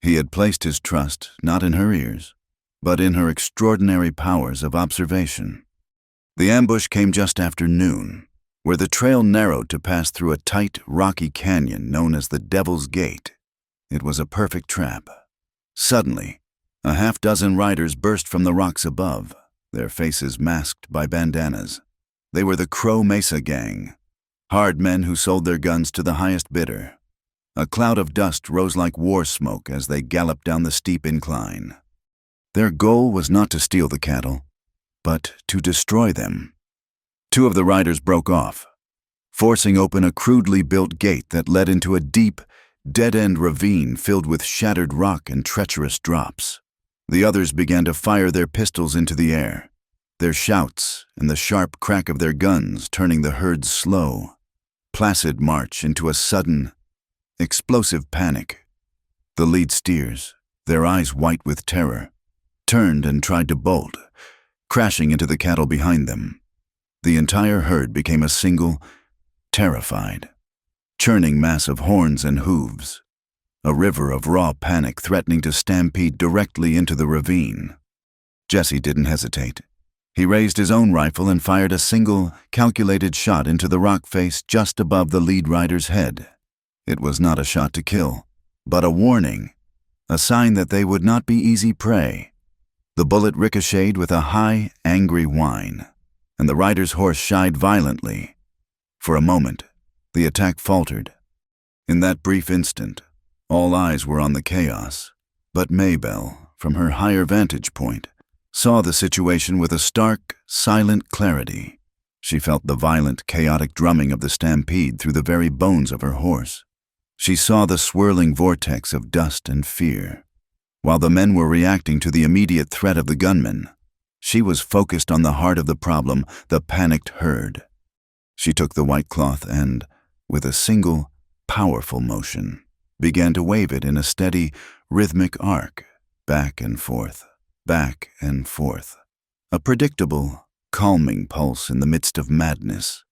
He had placed his trust not in her ears, but in her extraordinary powers of observation. The ambush came just after noon, where the trail narrowed to pass through a tight, rocky canyon known as the Devil's Gate. It was a perfect trap. Suddenly, a half-dozen riders burst from the rocks above, their faces masked by bandanas. They were the Crow Mesa gang, hard men who sold their guns to the highest bidder. A cloud of dust rose like war smoke as they galloped down the steep incline. Their goal was not to steal the cattle, but to destroy them. Two of the riders broke off, forcing open a crudely built gate that led into a deep, dead-end ravine filled with shattered rock and treacherous drops. The others began to fire their pistols into the air, their shouts and the sharp crack of their guns turning the herd's slow, placid march into a sudden, explosive panic. The lead steers, their eyes white with terror, turned and tried to bolt, crashing into the cattle behind them. The entire herd became a single, terrified, churning mass of horns and hooves, a river of raw panic threatening to stampede directly into the ravine. Jesse didn't hesitate. He raised his own rifle and fired a single, calculated shot into the rock face just above the lead rider's head. It was not a shot to kill, but a warning, a sign that they would not be easy prey. The bullet ricocheted with a high, angry whine, and the rider's horse shied violently. For a moment, the attack faltered. In that brief instant, all eyes were on the chaos, but Maybelle, from her higher vantage point, saw the situation with a stark, silent clarity. She felt the violent, chaotic drumming of the stampede through the very bones of her horse. She saw the swirling vortex of dust and fear. While the men were reacting to the immediate threat of the gunmen, she was focused on the heart of the problem, the panicked herd. She took the white cloth and, with a single, powerful motion, began to wave it in a steady, rhythmic arc, back and forth, back and forth. A predictable, calming pulse in the midst of madness.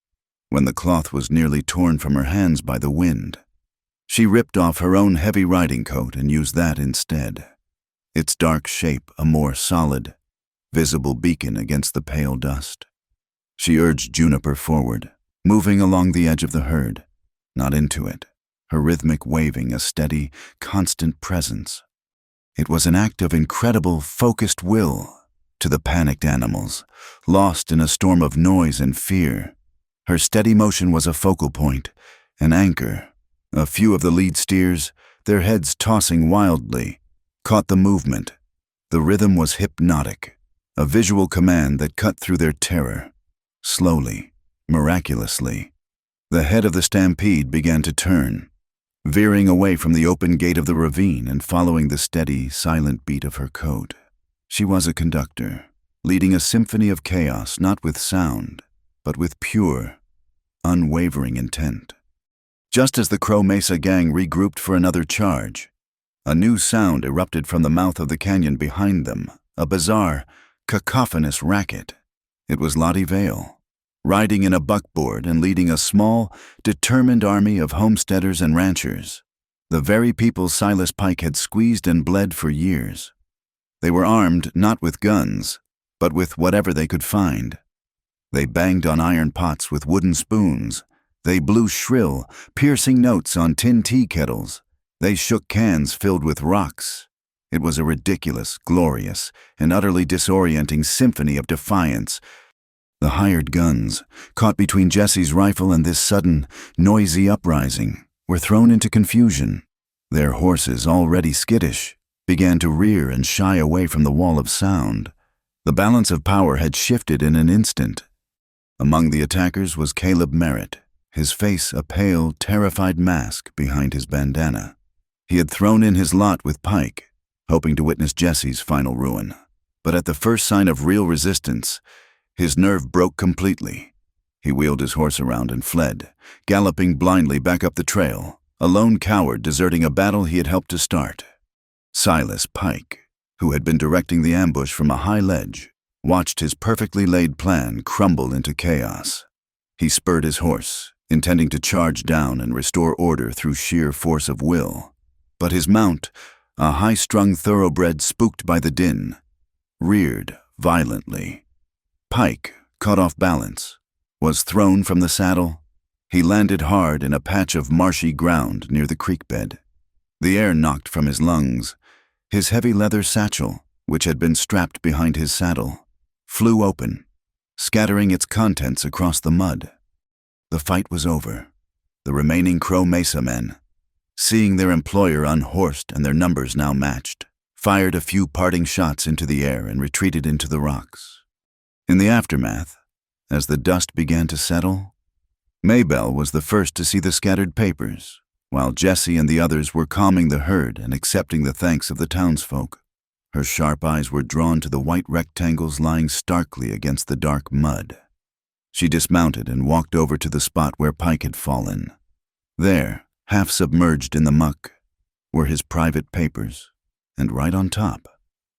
When the cloth was nearly torn from her hands by the wind, she ripped off her own heavy riding coat and used that instead. Its dark shape a more solid, visible beacon against the pale dust. She urged Juniper forward, moving along the edge of the herd, not into it, her rhythmic waving a steady, constant presence. It was an act of incredible, focused will to the panicked animals, lost in a storm of noise and fear. Her steady motion was a focal point, an anchor. A few of the lead steers, their heads tossing wildly, caught the movement. The rhythm was hypnotic, a visual command that cut through their terror. Slowly, miraculously, the head of the stampede began to turn, veering away from the open gate of the ravine and following the steady, silent beat of her coat. She was a conductor, leading a symphony of chaos not with sound, but with pure, unwavering intent. Just as the Crow Mesa gang regrouped for another charge, a new sound erupted from the mouth of the canyon behind them, a bizarre, cacophonous racket. It was Lottie Vale, riding in a buckboard and leading a small, determined army of homesteaders and ranchers, the very people Silas Pike had squeezed and bled for years. They were armed not with guns, but with whatever they could find. They banged on iron pots with wooden spoons. They blew shrill, piercing notes on tin tea kettles. They shook cans filled with rocks. It was a ridiculous, glorious, and utterly disorienting symphony of defiance. The hired guns, caught between Jesse's rifle and this sudden, noisy uprising, were thrown into confusion. Their horses, already skittish, began to rear and shy away from the wall of sound. The balance of power had shifted in an instant. Among the attackers was Caleb Merritt, his face a pale, terrified mask behind his bandana. He had thrown in his lot with Pike, hoping to witness Jesse's final ruin. But at the first sign of real resistance, his nerve broke completely. He wheeled his horse around and fled, galloping blindly back up the trail, a lone coward deserting a battle he had helped to start. Silas Pike, who had been directing the ambush from a high ledge, watched his perfectly laid plan crumble into chaos. He spurred his horse, intending to charge down and restore order through sheer force of will. But his mount, a high-strung thoroughbred spooked by the din, reared violently. Pike, caught off balance, was thrown from the saddle. He landed hard in a patch of marshy ground near the creek bed. The air knocked from his lungs. His heavy leather satchel, which had been strapped behind his saddle, flew open, scattering its contents across the mud. The fight was over. The remaining Crow Mesa men, seeing their employer unhorsed and their numbers now matched, fired a few parting shots into the air and retreated into the rocks. In the aftermath, as the dust began to settle, Maybelle was the first to see the scattered papers, while Jesse and the others were calming the herd and accepting the thanks of the townsfolk. Her sharp eyes were drawn to the white rectangles lying starkly against the dark mud. She dismounted and walked over to the spot where Pike had fallen. There, half submerged in the muck, were his private papers, and right on top,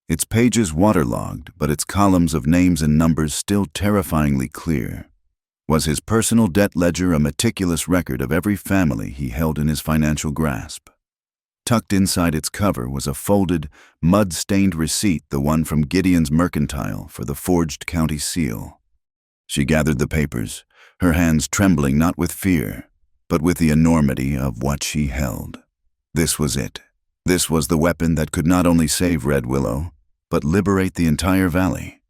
its pages waterlogged but its columns of names and numbers still terrifyingly clear, Was his personal debt ledger a meticulous record of every family he held in his financial grasp? Tucked inside its cover was a folded, mud-stained receipt, the one from Gideon's Mercantile, for the forged county seal. She gathered the papers, her hands trembling not with fear, but with the enormity of what she held. This was it. This was the weapon that could not only save Red Willow, but liberate the entire valley.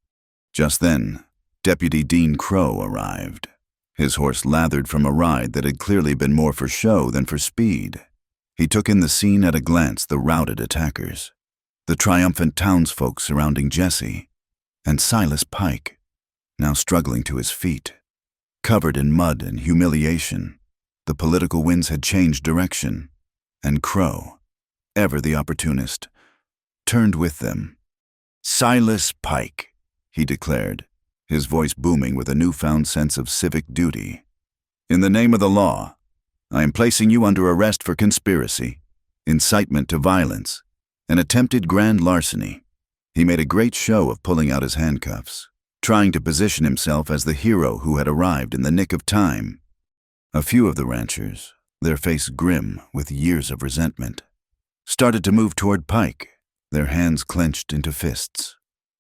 Just then, Deputy Dean Crow arrived. His horse lathered from a ride that had clearly been more for show than for speed. He took in the scene at a glance, the routed attackers, the triumphant townsfolk surrounding Jesse, and Silas Pike, now struggling to his feet. Covered in mud and humiliation, the political winds had changed direction, and Crow, ever the opportunist, turned with them. "Silas Pike," he declared, his voice booming with a newfound sense of civic duty. "In the name of the law, I am placing you under arrest for conspiracy, incitement to violence, and attempted grand larceny." He made a great show of pulling out his handcuffs, trying to position himself as the hero who had arrived in the nick of time. A few of the ranchers, their face grim with years of resentment, started to move toward Pike, their hands clenched into fists.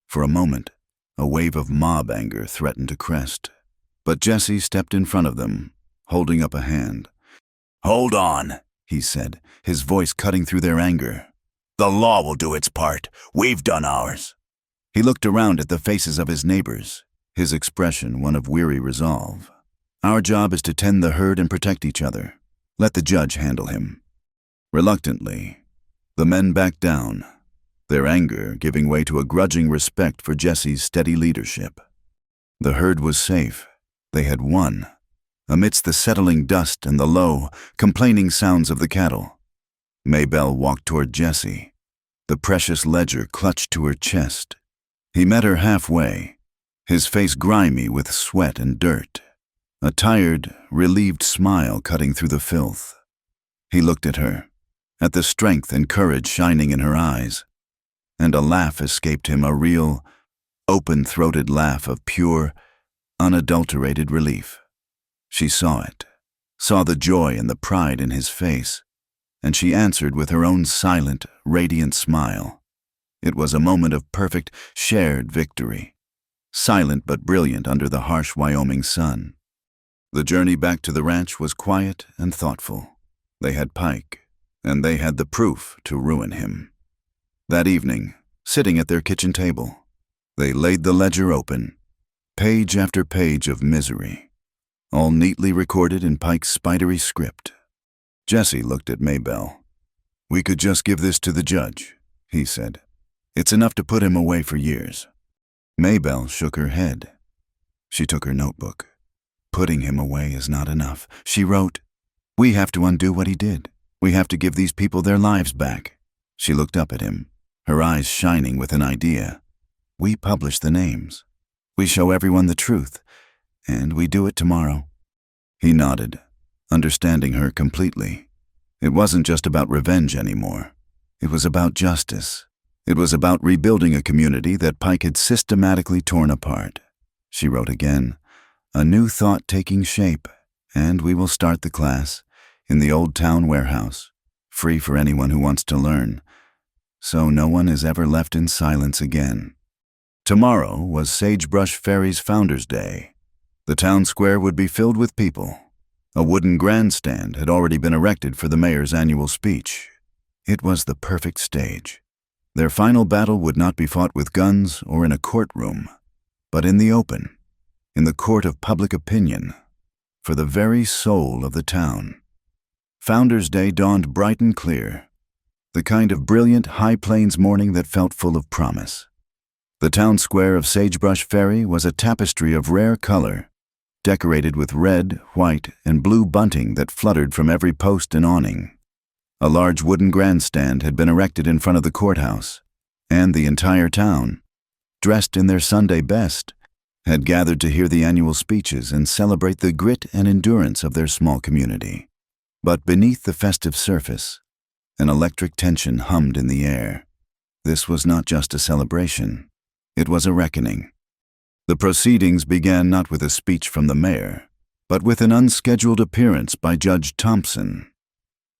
For a moment, a wave of mob anger threatened to crest, but Jesse stepped in front of them, holding up a hand. "Hold on," he said, his voice cutting through their anger. "The law will do its part. We've done ours." He looked around at the faces of his neighbors, his expression one of weary resolve. "Our job is to tend the herd and protect each other. Let the judge handle him." Reluctantly, the men backed down, their anger giving way to a grudging respect for Jesse's steady leadership. The herd was safe. They had won. Amidst the settling dust and the low, complaining sounds of the cattle, Maybelle walked toward Jesse, the precious ledger clutched to her chest. He met her halfway, his face grimy with sweat and dirt, a tired, relieved smile cutting through the filth. He looked at her, at the strength and courage shining in her eyes, and a laugh escaped him, a real, open-throated laugh of pure, unadulterated relief. She saw it, saw the joy and the pride in his face, and she answered with her own silent, radiant smile. It was a moment of perfect, shared victory, silent but brilliant under the harsh Wyoming sun. The journey back to the ranch was quiet and thoughtful. They had Pike, and they had the proof to ruin him. That evening, sitting at their kitchen table, they laid the ledger open, page after page of misery, all neatly recorded in Pike's spidery script. Jesse looked at Maybelle. "We could just give this to the judge," he said. "It's enough to put him away for years." Maybelle shook her head. She took her notebook. "Putting him away is not enough," she wrote. "We have to undo what he did. We have to give these people their lives back." She looked up at him, her eyes shining with an idea. "We publish the names. We show everyone the truth, and we do it tomorrow." He nodded, understanding her completely. It wasn't just about revenge anymore. It was about justice. It was about rebuilding a community that Pike had systematically torn apart. She wrote again, "A new thought taking shape, and we will start the class in the old town warehouse, free for anyone who wants to learn, so no one is ever left in silence again." Tomorrow was Sagebrush Ferry's Founders' Day. The town square would be filled with people. A wooden grandstand had already been erected for the mayor's annual speech. It was the perfect stage. Their final battle would not be fought with guns or in a courtroom, but in the open, in the court of public opinion, for the very soul of the town. Founders' Day dawned bright and clear, the kind of brilliant High Plains morning that felt full of promise. The town square of Sagebrush Ferry was a tapestry of rare color, decorated with red, white, and blue bunting that fluttered from every post and awning. A large wooden grandstand had been erected in front of the courthouse, and the entire town, dressed in their Sunday best, had gathered to hear the annual speeches and celebrate the grit and endurance of their small community. But beneath the festive surface, an electric tension hummed in the air. This was not just a celebration. It was a reckoning. The proceedings began not with a speech from the mayor, but with an unscheduled appearance by Judge Thompson.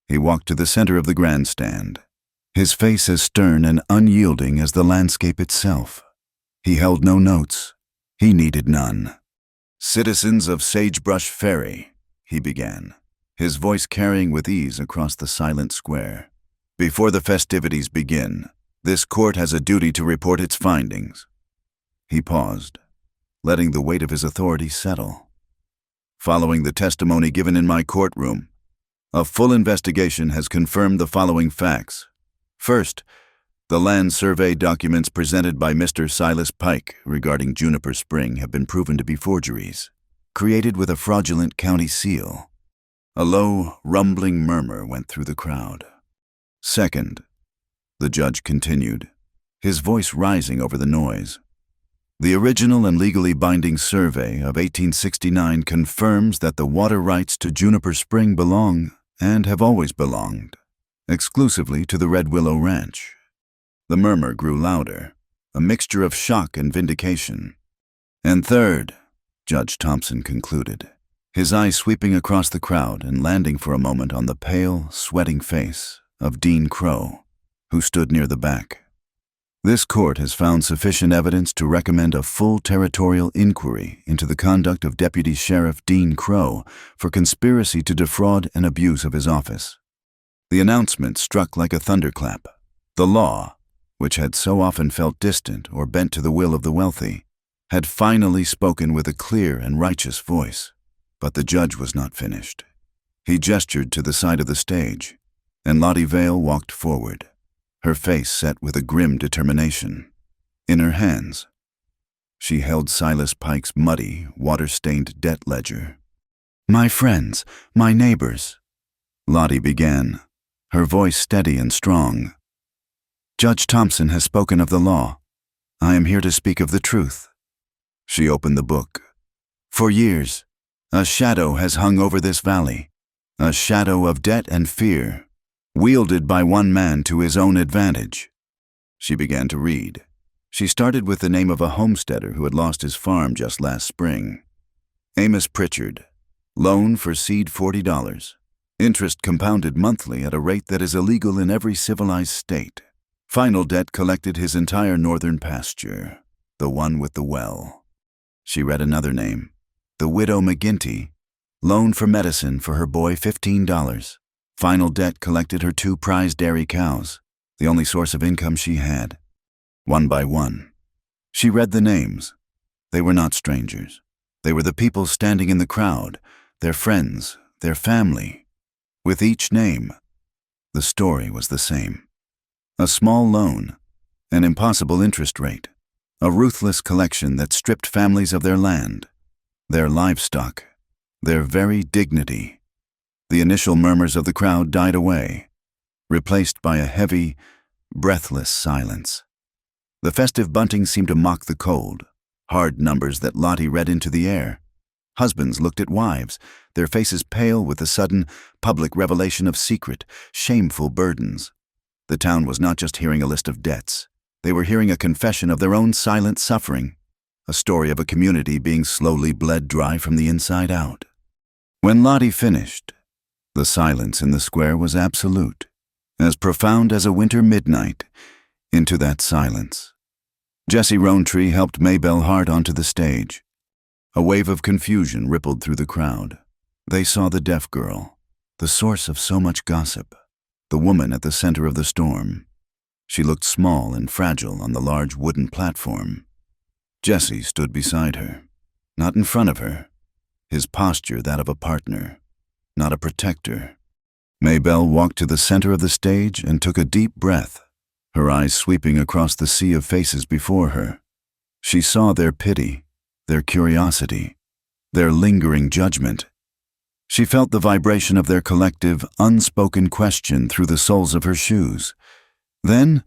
He walked to the center of the grandstand, his face as stern and unyielding as the landscape itself. He held no notes. He needed none. "Citizens of Sagebrush Ferry," he began, his voice carrying with ease across the silent square. "Before the festivities begin, this court has a duty to report its findings." He paused, letting the weight of his authority settle. "Following the testimony given in my courtroom, a full investigation has confirmed the following facts. First, the land survey documents presented by Mr. Silas Pike regarding Juniper Spring have been proven to be forgeries, created with a fraudulent county seal." A low, rumbling murmur went through the crowd. "Second," the judge continued, his voice rising over the noise, "the original and legally binding survey of 1869 confirms that the water rights to Juniper Spring belong, and have always belonged, exclusively to the Red Willow Ranch." The murmur grew louder, a mixture of shock and vindication. "And third," Judge Thompson concluded, his eyes sweeping across the crowd and landing for a moment on the pale, sweating face of Dean Crow, who stood near the back. "This court has found sufficient evidence to recommend a full territorial inquiry into the conduct of Deputy Sheriff Dean Crow for conspiracy to defraud and abuse of his office." The announcement struck like a thunderclap. The law, which had so often felt distant or bent to the will of the wealthy, had finally spoken with a clear and righteous voice. But the judge was not finished. He gestured to the side of the stage, and Lottie Vale walked forward, her face set with a grim determination. In her hands, she held Silas Pike's muddy, water-stained debt ledger. "My friends, my neighbors," Lottie began, her voice steady and strong. "Judge Thompson has spoken of the law. I am here to speak of the truth." She opened the book. "For years, a shadow has hung over this valley, a shadow of debt and fear, wielded by one man to his own advantage." She began to read. She started with the name of a homesteader who had lost his farm just last spring. Amos Pritchard. Loan for seed $40. Interest compounded monthly at a rate that is illegal in every civilized state. Final debt collected his entire northern pasture, the one with the well. She read another name. The widow McGinty. Loan for medicine for her boy $15. Final debt collected her 2 prize dairy cows, the only source of income she had. One by one, she read the names. They were not strangers. They were the people standing in the crowd, their friends, their family. With each name, the story was the same. A small loan, an impossible interest rate, a ruthless collection that stripped families of their land, their livestock, their very dignity. The initial murmurs of the crowd died away, replaced by a heavy, breathless silence. The festive bunting seemed to mock the cold, hard numbers that Lottie read into the air. Husbands looked at wives, their faces pale with the sudden, public revelation of secret, shameful burdens. The town was not just hearing a list of debts. They were hearing a confession of their own silent suffering, a story of a community being slowly bled dry from the inside out. When Lottie finished, the silence in the square was absolute, as profound as a winter midnight. Into that silence, Jesse Rowntree helped Maybelle Hart onto the stage. A wave of confusion rippled through the crowd. They saw the deaf girl, the source of so much gossip, the woman at the center of the storm. She looked small and fragile on the large wooden platform. Jesse stood beside her, not in front of her, his posture that of a partner, not a protector. Maybelle walked to the center of the stage and took a deep breath, her eyes sweeping across the sea of faces before her. She saw their pity, their curiosity, their lingering judgment. She felt the vibration of their collective, unspoken question through the soles of her shoes. Then,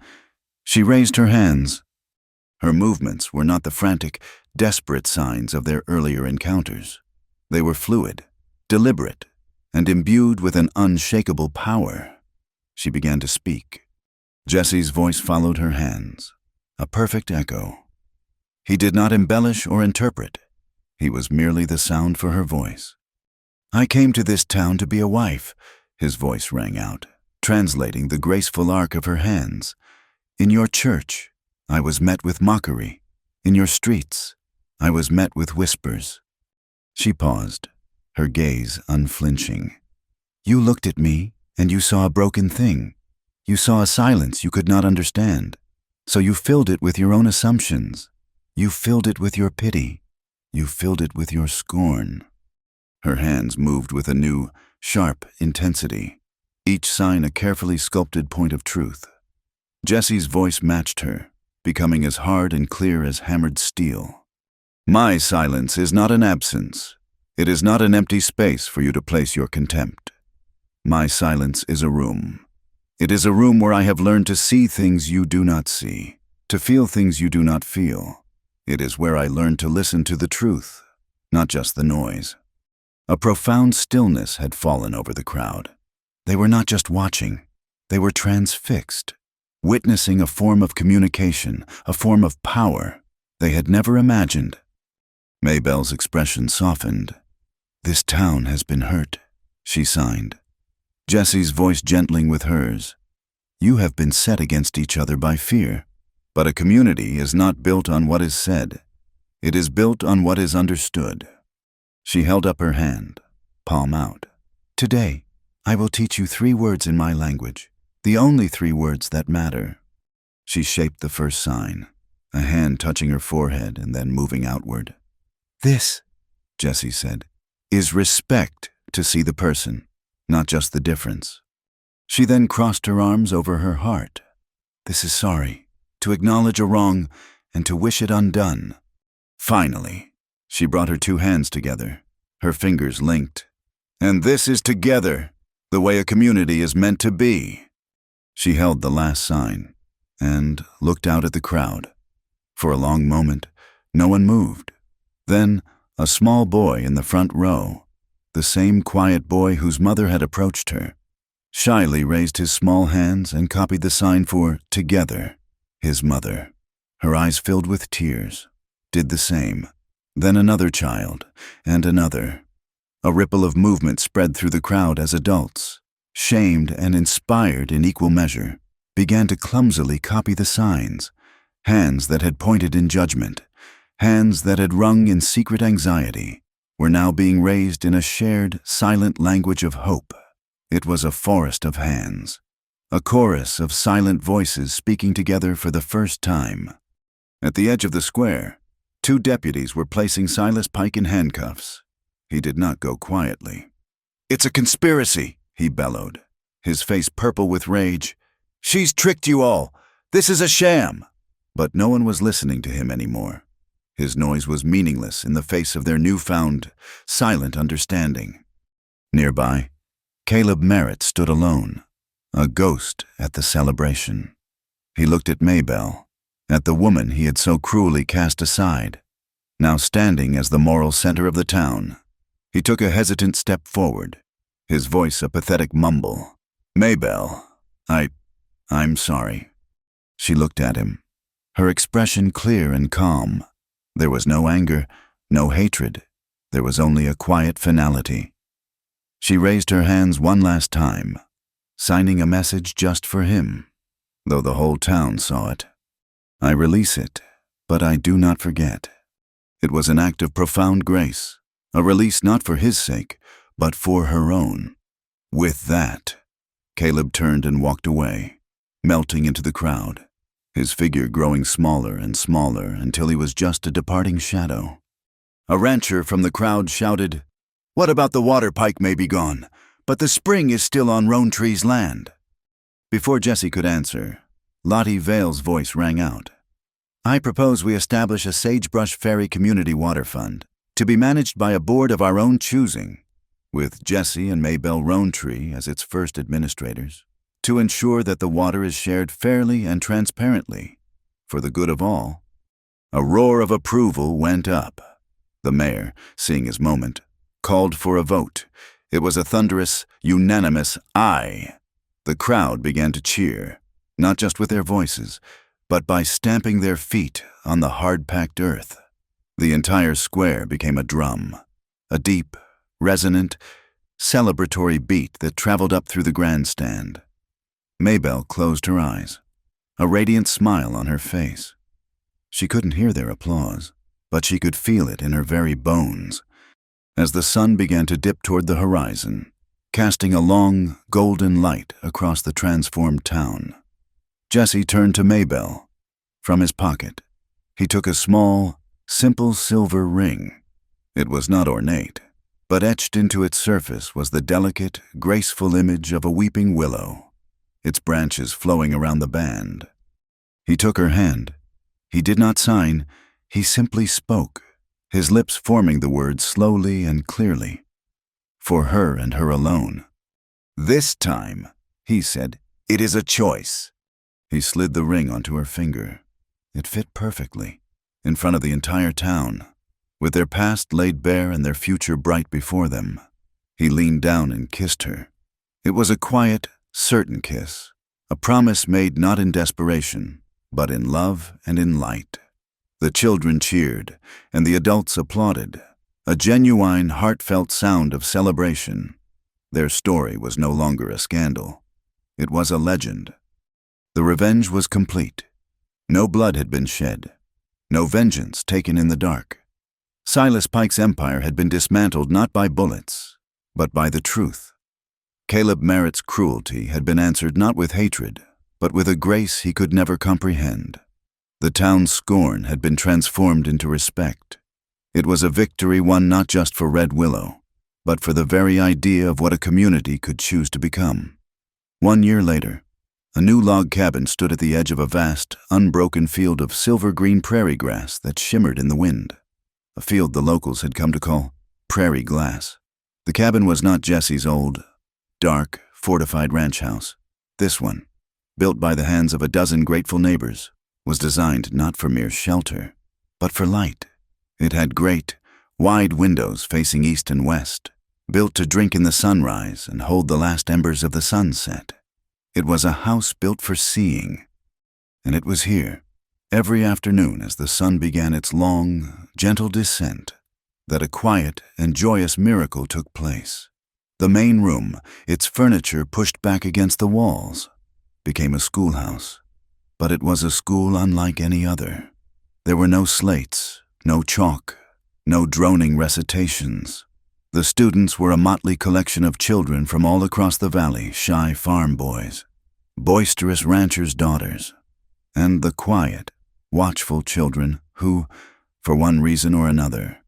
she raised her hands. Her movements were not the frantic, desperate signs of their earlier encounters. They were fluid, deliberate, and imbued with an unshakable power. She began to speak. Jesse's voice followed her hands, a perfect echo. He did not embellish or interpret. He was merely the sound for her voice. I came to this town to be a wife, his voice rang out, translating the graceful arc of her hands. In your church, I was met with mockery. In your streets, I was met with whispers. She paused, her gaze unflinching. You looked at me, and you saw a broken thing. You saw a silence you could not understand. So you filled it with your own assumptions. You filled it with your pity. You filled it with your scorn. Her hands moved with a new, sharp intensity, each sign a carefully sculpted point of truth. Jesse's voice matched her, becoming as hard and clear as hammered steel. My silence is not an absence. It is not an empty space for you to place your contempt. My silence is a room. It is a room where I have learned to see things you do not see, to feel things you do not feel. It is where I learned to listen to the truth, not just the noise. A profound stillness had fallen over the crowd. They were not just watching, they were transfixed, witnessing a form of communication, a form of power they had never imagined. Maybelle's expression softened. This town has been hurt, she signed. Jesse's voice gentling with hers. You have been set against each other by fear, but a community is not built on what is said. It is built on what is understood. She held up her hand, palm out. Today, I will teach you 3 words in my language, the only 3 words that matter. She shaped the first sign, a hand touching her forehead and then moving outward. This, Jesse said, is respect to see the person, not just the difference. She then crossed her arms over her heart. This is sorry, to acknowledge a wrong and to wish it undone. Finally, she brought her 2 hands together, her fingers linked. And this is together, the way a community is meant to be. She held the last sign and looked out at the crowd. For a long moment, no one moved. Then, a small boy in the front row, the same quiet boy whose mother had approached her, shyly raised his small hands and copied the sign for together. His mother, her eyes filled with tears, did the same. Then another child, and another. A ripple of movement spread through the crowd as adults, shamed and inspired in equal measure, began to clumsily copy the signs, hands that had pointed in judgment, hands that had wrung in secret anxiety, were now being raised in a shared, silent language of hope. It was a forest of hands, a chorus of silent voices speaking together for the first time. At the edge of the square, 2 deputies were placing Silas Pike in handcuffs. He did not go quietly. It's a conspiracy, he bellowed, his face purple with rage. She's tricked you all. This is a sham. But no one was listening to him anymore. His noise was meaningless in the face of their newfound, silent understanding. Nearby, Caleb Merritt stood alone, a ghost at the celebration. He looked at Maybelle, at the woman he had so cruelly cast aside, now standing as the moral center of the town. He took a hesitant step forward, his voice a pathetic mumble. Maybelle, I'm sorry. She looked at him, her expression clear and calm. There was no anger, no hatred. There was only a quiet finality. She raised her hands one last time, signing a message just for him, though the whole town saw it. I release it, but I do not forget. It was an act of profound grace, a release not for his sake, but for her own. With that, Caleb turned and walked away, melting into the crowd, his figure growing smaller and smaller until he was just a departing shadow. A rancher from the crowd shouted, "What about the water pike may be gone, but the spring is still on Roantree's land?" Before Jesse could answer, Lottie Vale's voice rang out. I propose we establish a Sagebrush Ferry Community Water Fund to be managed by a board of our own choosing, with Jesse and Maybelle Roantree as its first administrators, to ensure that the water is shared fairly and transparently, for the good of all. A roar of approval went up. The mayor, seeing his moment, called for a vote. It was a thunderous, unanimous aye. The crowd began to cheer, not just with their voices, but by stamping their feet on the hard-packed earth. The entire square became a drum, a deep, resonant, celebratory beat that traveled up through the grandstand. Maybelle closed her eyes, a radiant smile on her face. She couldn't hear their applause, but she could feel it in her very bones. As the sun began to dip toward the horizon, casting a long, golden light across the transformed town, Jesse turned to Maybelle. From his pocket, he took a small, simple silver ring. It was not ornate, but etched into its surface was the delicate, graceful image of a weeping willow, its branches flowing around the band. He took her hand. He did not sign, he simply spoke, his lips forming the words slowly and clearly. For her and her alone. "This time," he said, "it is a choice." He slid the ring onto her finger. It fit perfectly, in front of the entire town, with their past laid bare and their future bright before them. He leaned down and kissed her. It was a quiet, certain kiss, a promise made not in desperation, but in love and in light. The children cheered, and the adults applauded, a genuine, heartfelt sound of celebration. Their story was no longer a scandal. It was a legend. The revenge was complete. No blood had been shed. No vengeance taken in the dark. Silas Pike's empire had been dismantled not by bullets, but by the truth. Caleb Merritt's cruelty had been answered not with hatred, but with a grace he could never comprehend. The town's scorn had been transformed into respect. It was a victory won not just for Red Willow, but for the very idea of what a community could choose to become. 1 year later, a new log cabin stood at the edge of a vast, unbroken field of silver-green prairie grass that shimmered in the wind, a field the locals had come to call prairie glass. The cabin was not Jesse's old, dark, fortified ranch house. This one, built by the hands of a dozen grateful neighbors, was designed not for mere shelter, but for light. It had great, wide windows facing east and west, built to drink in the sunrise and hold the last embers of the sunset. It was a house built for seeing, and it was here, every afternoon as the sun began its long, gentle descent, that a quiet and joyous miracle took place. The main room, its furniture pushed back against the walls, became a schoolhouse. But it was a school unlike any other. There were no slates, no chalk, no droning recitations. The students were a motley collection of children from all across the valley, shy farm boys, boisterous ranchers' daughters, and the quiet, watchful children who, for one reason or another,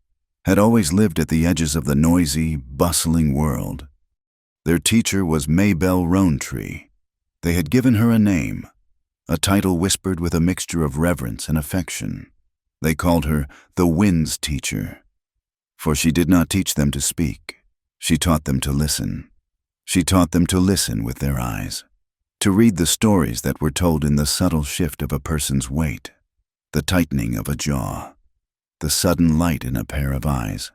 had always lived at the edges of the noisy, bustling world. Their teacher was Maybelle Roantree. They had given her a name, a title whispered with a mixture of reverence and affection. They called her the Wind's Teacher. For she did not teach them to speak. She taught them to listen. She taught them to listen with their eyes, to read the stories that were told in the subtle shift of a person's weight, the tightening of a jaw, the sudden light in a pair of eyes.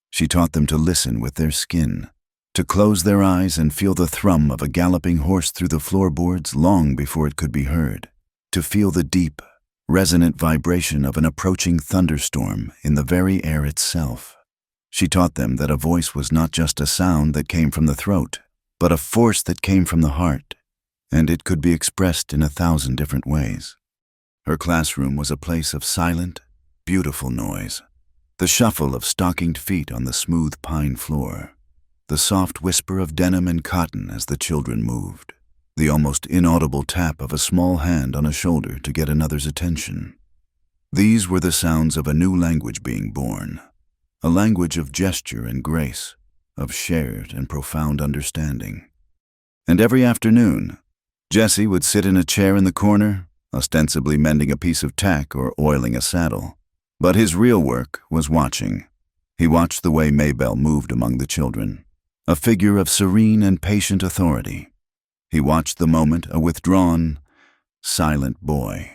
She taught them to listen with their skin, to close their eyes and feel the thrum of a galloping horse through the floorboards long before it could be heard, to feel the deep, resonant vibration of an approaching thunderstorm in the very air itself. She taught them that a voice was not just a sound that came from the throat, but a force that came from the heart, and it could be expressed in 1,000 different ways. Her classroom was a place of silent, beautiful noise, the shuffle of stockinged feet on the smooth pine floor, the soft whisper of denim and cotton as the children moved, the almost inaudible tap of a small hand on a shoulder to get another's attention. These were the sounds of a new language being born, a language of gesture and grace, of shared and profound understanding. And every afternoon, Jesse would sit in a chair in the corner, ostensibly mending a piece of tack or oiling a saddle. But his real work was watching. He watched the way Maybelle moved among the children, a figure of serene and patient authority. He watched the moment a withdrawn, silent boy,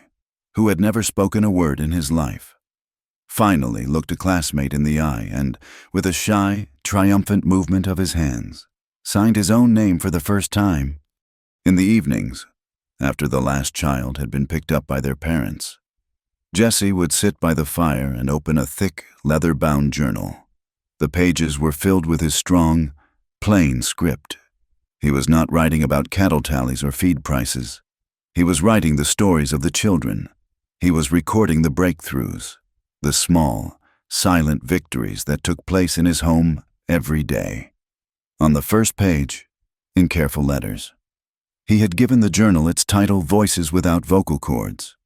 who had never spoken a word in his life, finally looked a classmate in the eye and, with a shy, triumphant movement of his hands, signed his own name for the first time. In the evenings, after the last child had been picked up by their parents, Jesse would sit by the fire and open a thick, leather-bound journal. The pages were filled with his strong, Plain script. He was not writing about cattle tallies or feed prices. He was writing the stories of the children. He was recording the breakthroughs, the small, silent victories that took place in his home every day. On the first page, in careful letters, he had given the journal its title, Voices Without Vocal Cords.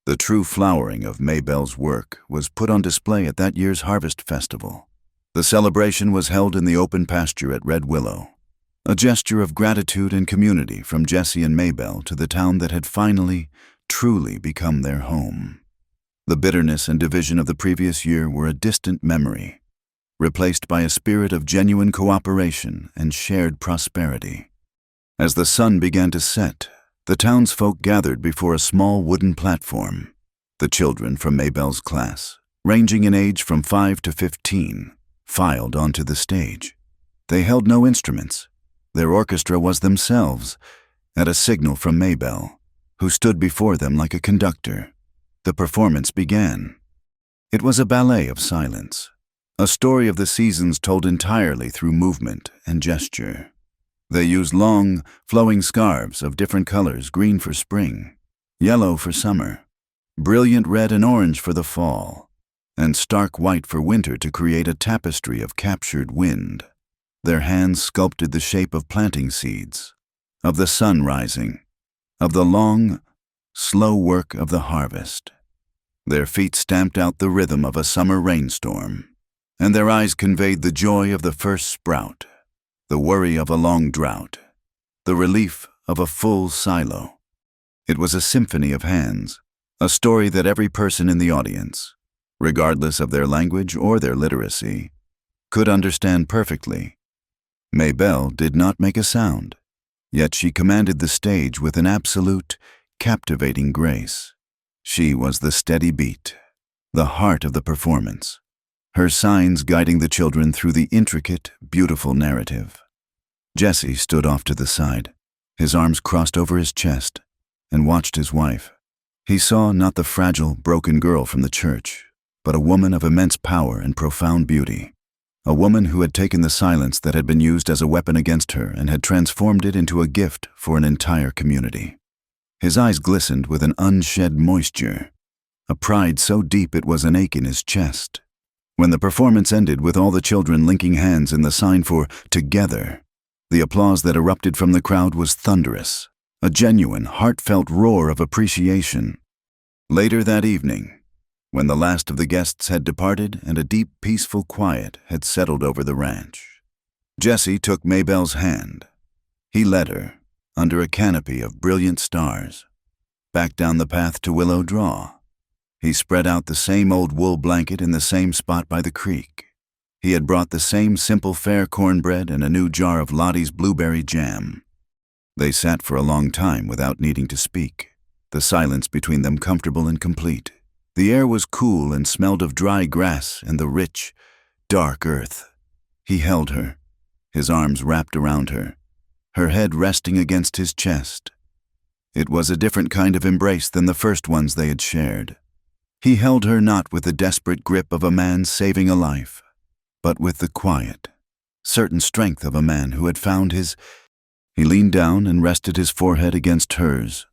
The true flowering of Maybelle's work was put on display at that year's Harvest Festival. The celebration was held in the open pasture at Red Willow, a gesture of gratitude and community from Jesse and Maybelle to the town that had finally, truly become their home. The bitterness and division of the previous year were a distant memory, replaced by a spirit of genuine cooperation and shared prosperity. As the sun began to set, the townsfolk gathered before a small wooden platform. The children from Maybelle's class, ranging in age from 5 to 15, filed onto the stage. They held no instruments. Their orchestra was themselves. At a signal from Maybelle, who stood before them like a conductor, the performance began. It was a ballet of silence, a story of the seasons told entirely through movement and gesture. They used long, flowing scarves of different colors, green for spring, yellow for summer, brilliant red and orange for the fall, and stark white for winter to create a tapestry of captured wind. Their hands sculpted the shape of planting seeds, of the sun rising, of the long, slow work of the harvest. Their feet stamped out the rhythm of a summer rainstorm, and their eyes conveyed the joy of the first sprout, the worry of a long drought, the relief of a full silo. It was a symphony of hands, a story that every person in the audience, regardless of their language or their literacy, could understand perfectly. Maybelle did not make a sound, yet she commanded the stage with an absolute, captivating grace. She was the steady beat, the heart of the performance, her signs guiding the children through the intricate, beautiful narrative. Jesse stood off to the side, his arms crossed over his chest, and watched his wife. He saw not the fragile, broken girl from the church, but a woman of immense power and profound beauty, a woman who had taken the silence that had been used as a weapon against her and had transformed it into a gift for an entire community. His eyes glistened with an unshed moisture, a pride so deep it was an ache in his chest. When the performance ended with all the children linking hands in the sign for "Together," the applause that erupted from the crowd was thunderous, a genuine, heartfelt roar of appreciation. Later that evening, when the last of the guests had departed and a deep, peaceful quiet had settled over the ranch, Jesse took Maybelle's hand. He led her, under a canopy of brilliant stars, back down the path to Willow Draw. He spread out the same old wool blanket in the same spot by the creek. He had brought the same simple fair cornbread and a new jar of Lottie's blueberry jam. They sat for a long time without needing to speak, the silence between them comfortable and complete. The air was cool and smelled of dry grass and the rich, dark earth. He held her, his arms wrapped around her, her head resting against his chest. It was a different kind of embrace than the first ones they had shared. He held her not with the desperate grip of a man saving a life, but with the quiet, certain strength of a man who had found his... He leaned down and rested his forehead against hers.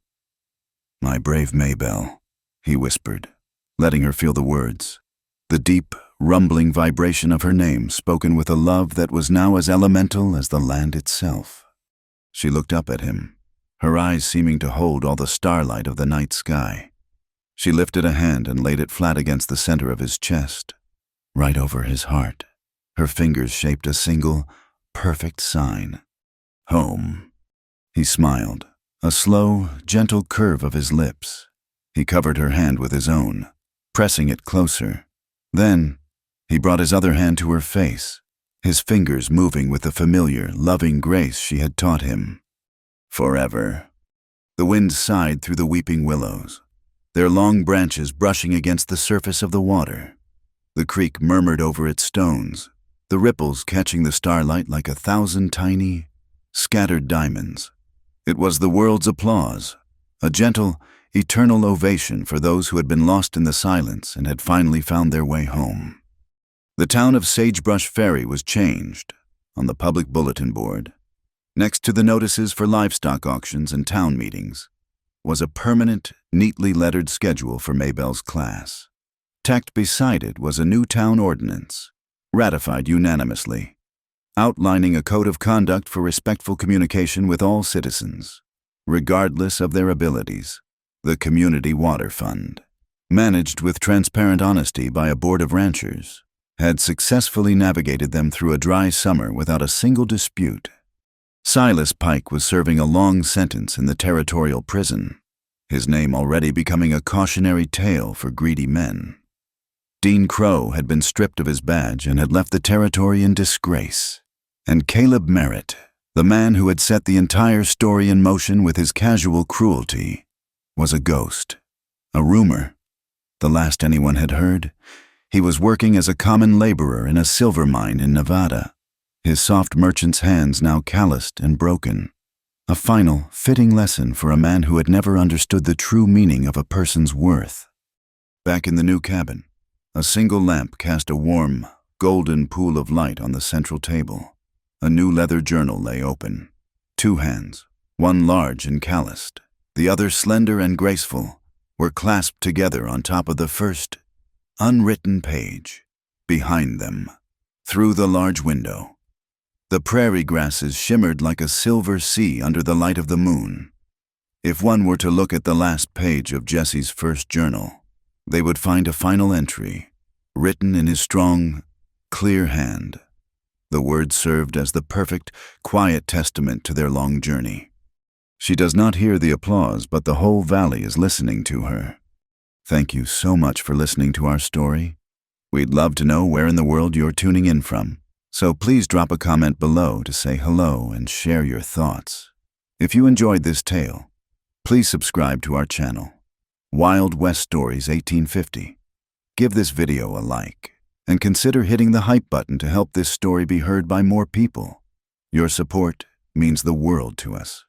"My brave Maybelle," he whispered, letting her feel the words, the deep, rumbling vibration of her name spoken with a love that was now as elemental as the land itself. She looked up at him, her eyes seeming to hold all the starlight of the night sky. She lifted a hand and laid it flat against the center of his chest, right over his heart. Her fingers shaped a single, perfect sign. "Home." He smiled, a slow, gentle curve of his lips. He covered her hand with his own, pressing it closer. Then, he brought his other hand to her face, his fingers moving with the familiar, loving grace she had taught him. "Forever." The wind sighed through the weeping willows, their long branches brushing against the surface of the water. The creek murmured over its stones, the ripples catching the starlight like 1,000 tiny, scattered diamonds. It was the world's applause, a gentle, eternal ovation for those who had been lost in the silence and had finally found their way home. The town of Sagebrush Ferry was changed. on the public bulletin board, next to the notices for livestock auctions and town meetings, was a permanent, neatly lettered schedule for Maybelle's class. Tacked beside it was a new town ordinance, ratified unanimously, outlining a code of conduct for respectful communication with all citizens, regardless of their abilities. The Community Water Fund, managed with transparent honesty by a board of ranchers, had successfully navigated them through a dry summer without a single dispute. Silas Pike was serving a long sentence in the territorial prison, his name already becoming a cautionary tale for greedy men. Dean Crow had been stripped of his badge and had left the territory in disgrace. And Caleb Merritt, the man who had set the entire story in motion with his casual cruelty, was a ghost, a rumor. The last anyone had heard, he was working as a common laborer in a silver mine in Nevada, his soft merchant's hands now calloused and broken. A final, fitting lesson for a man who had never understood the true meaning of a person's worth. Back in the new cabin, a single lamp cast a warm, golden pool of light on the central table. A new leather journal lay open. Two hands, one large and calloused, the other slender and graceful, were clasped together on top of the first, unwritten page. Behind them, through the large window, the prairie grasses shimmered like a silver sea under the light of the moon. If one were to look at the last page of Jesse's first journal, they would find a final entry, written in his strong, clear hand. The words served as the perfect, quiet testament to their long journey. She does not hear the applause, but the whole valley is listening to her. Thank you so much for listening to our story. We'd love to know where in the world you're tuning in from, so please drop a comment below to say hello and share your thoughts. If you enjoyed this tale, please subscribe to our channel, Wild West Stories 1850. Give this video a like, and consider hitting the hype button to help this story be heard by more people. Your support means the world to us.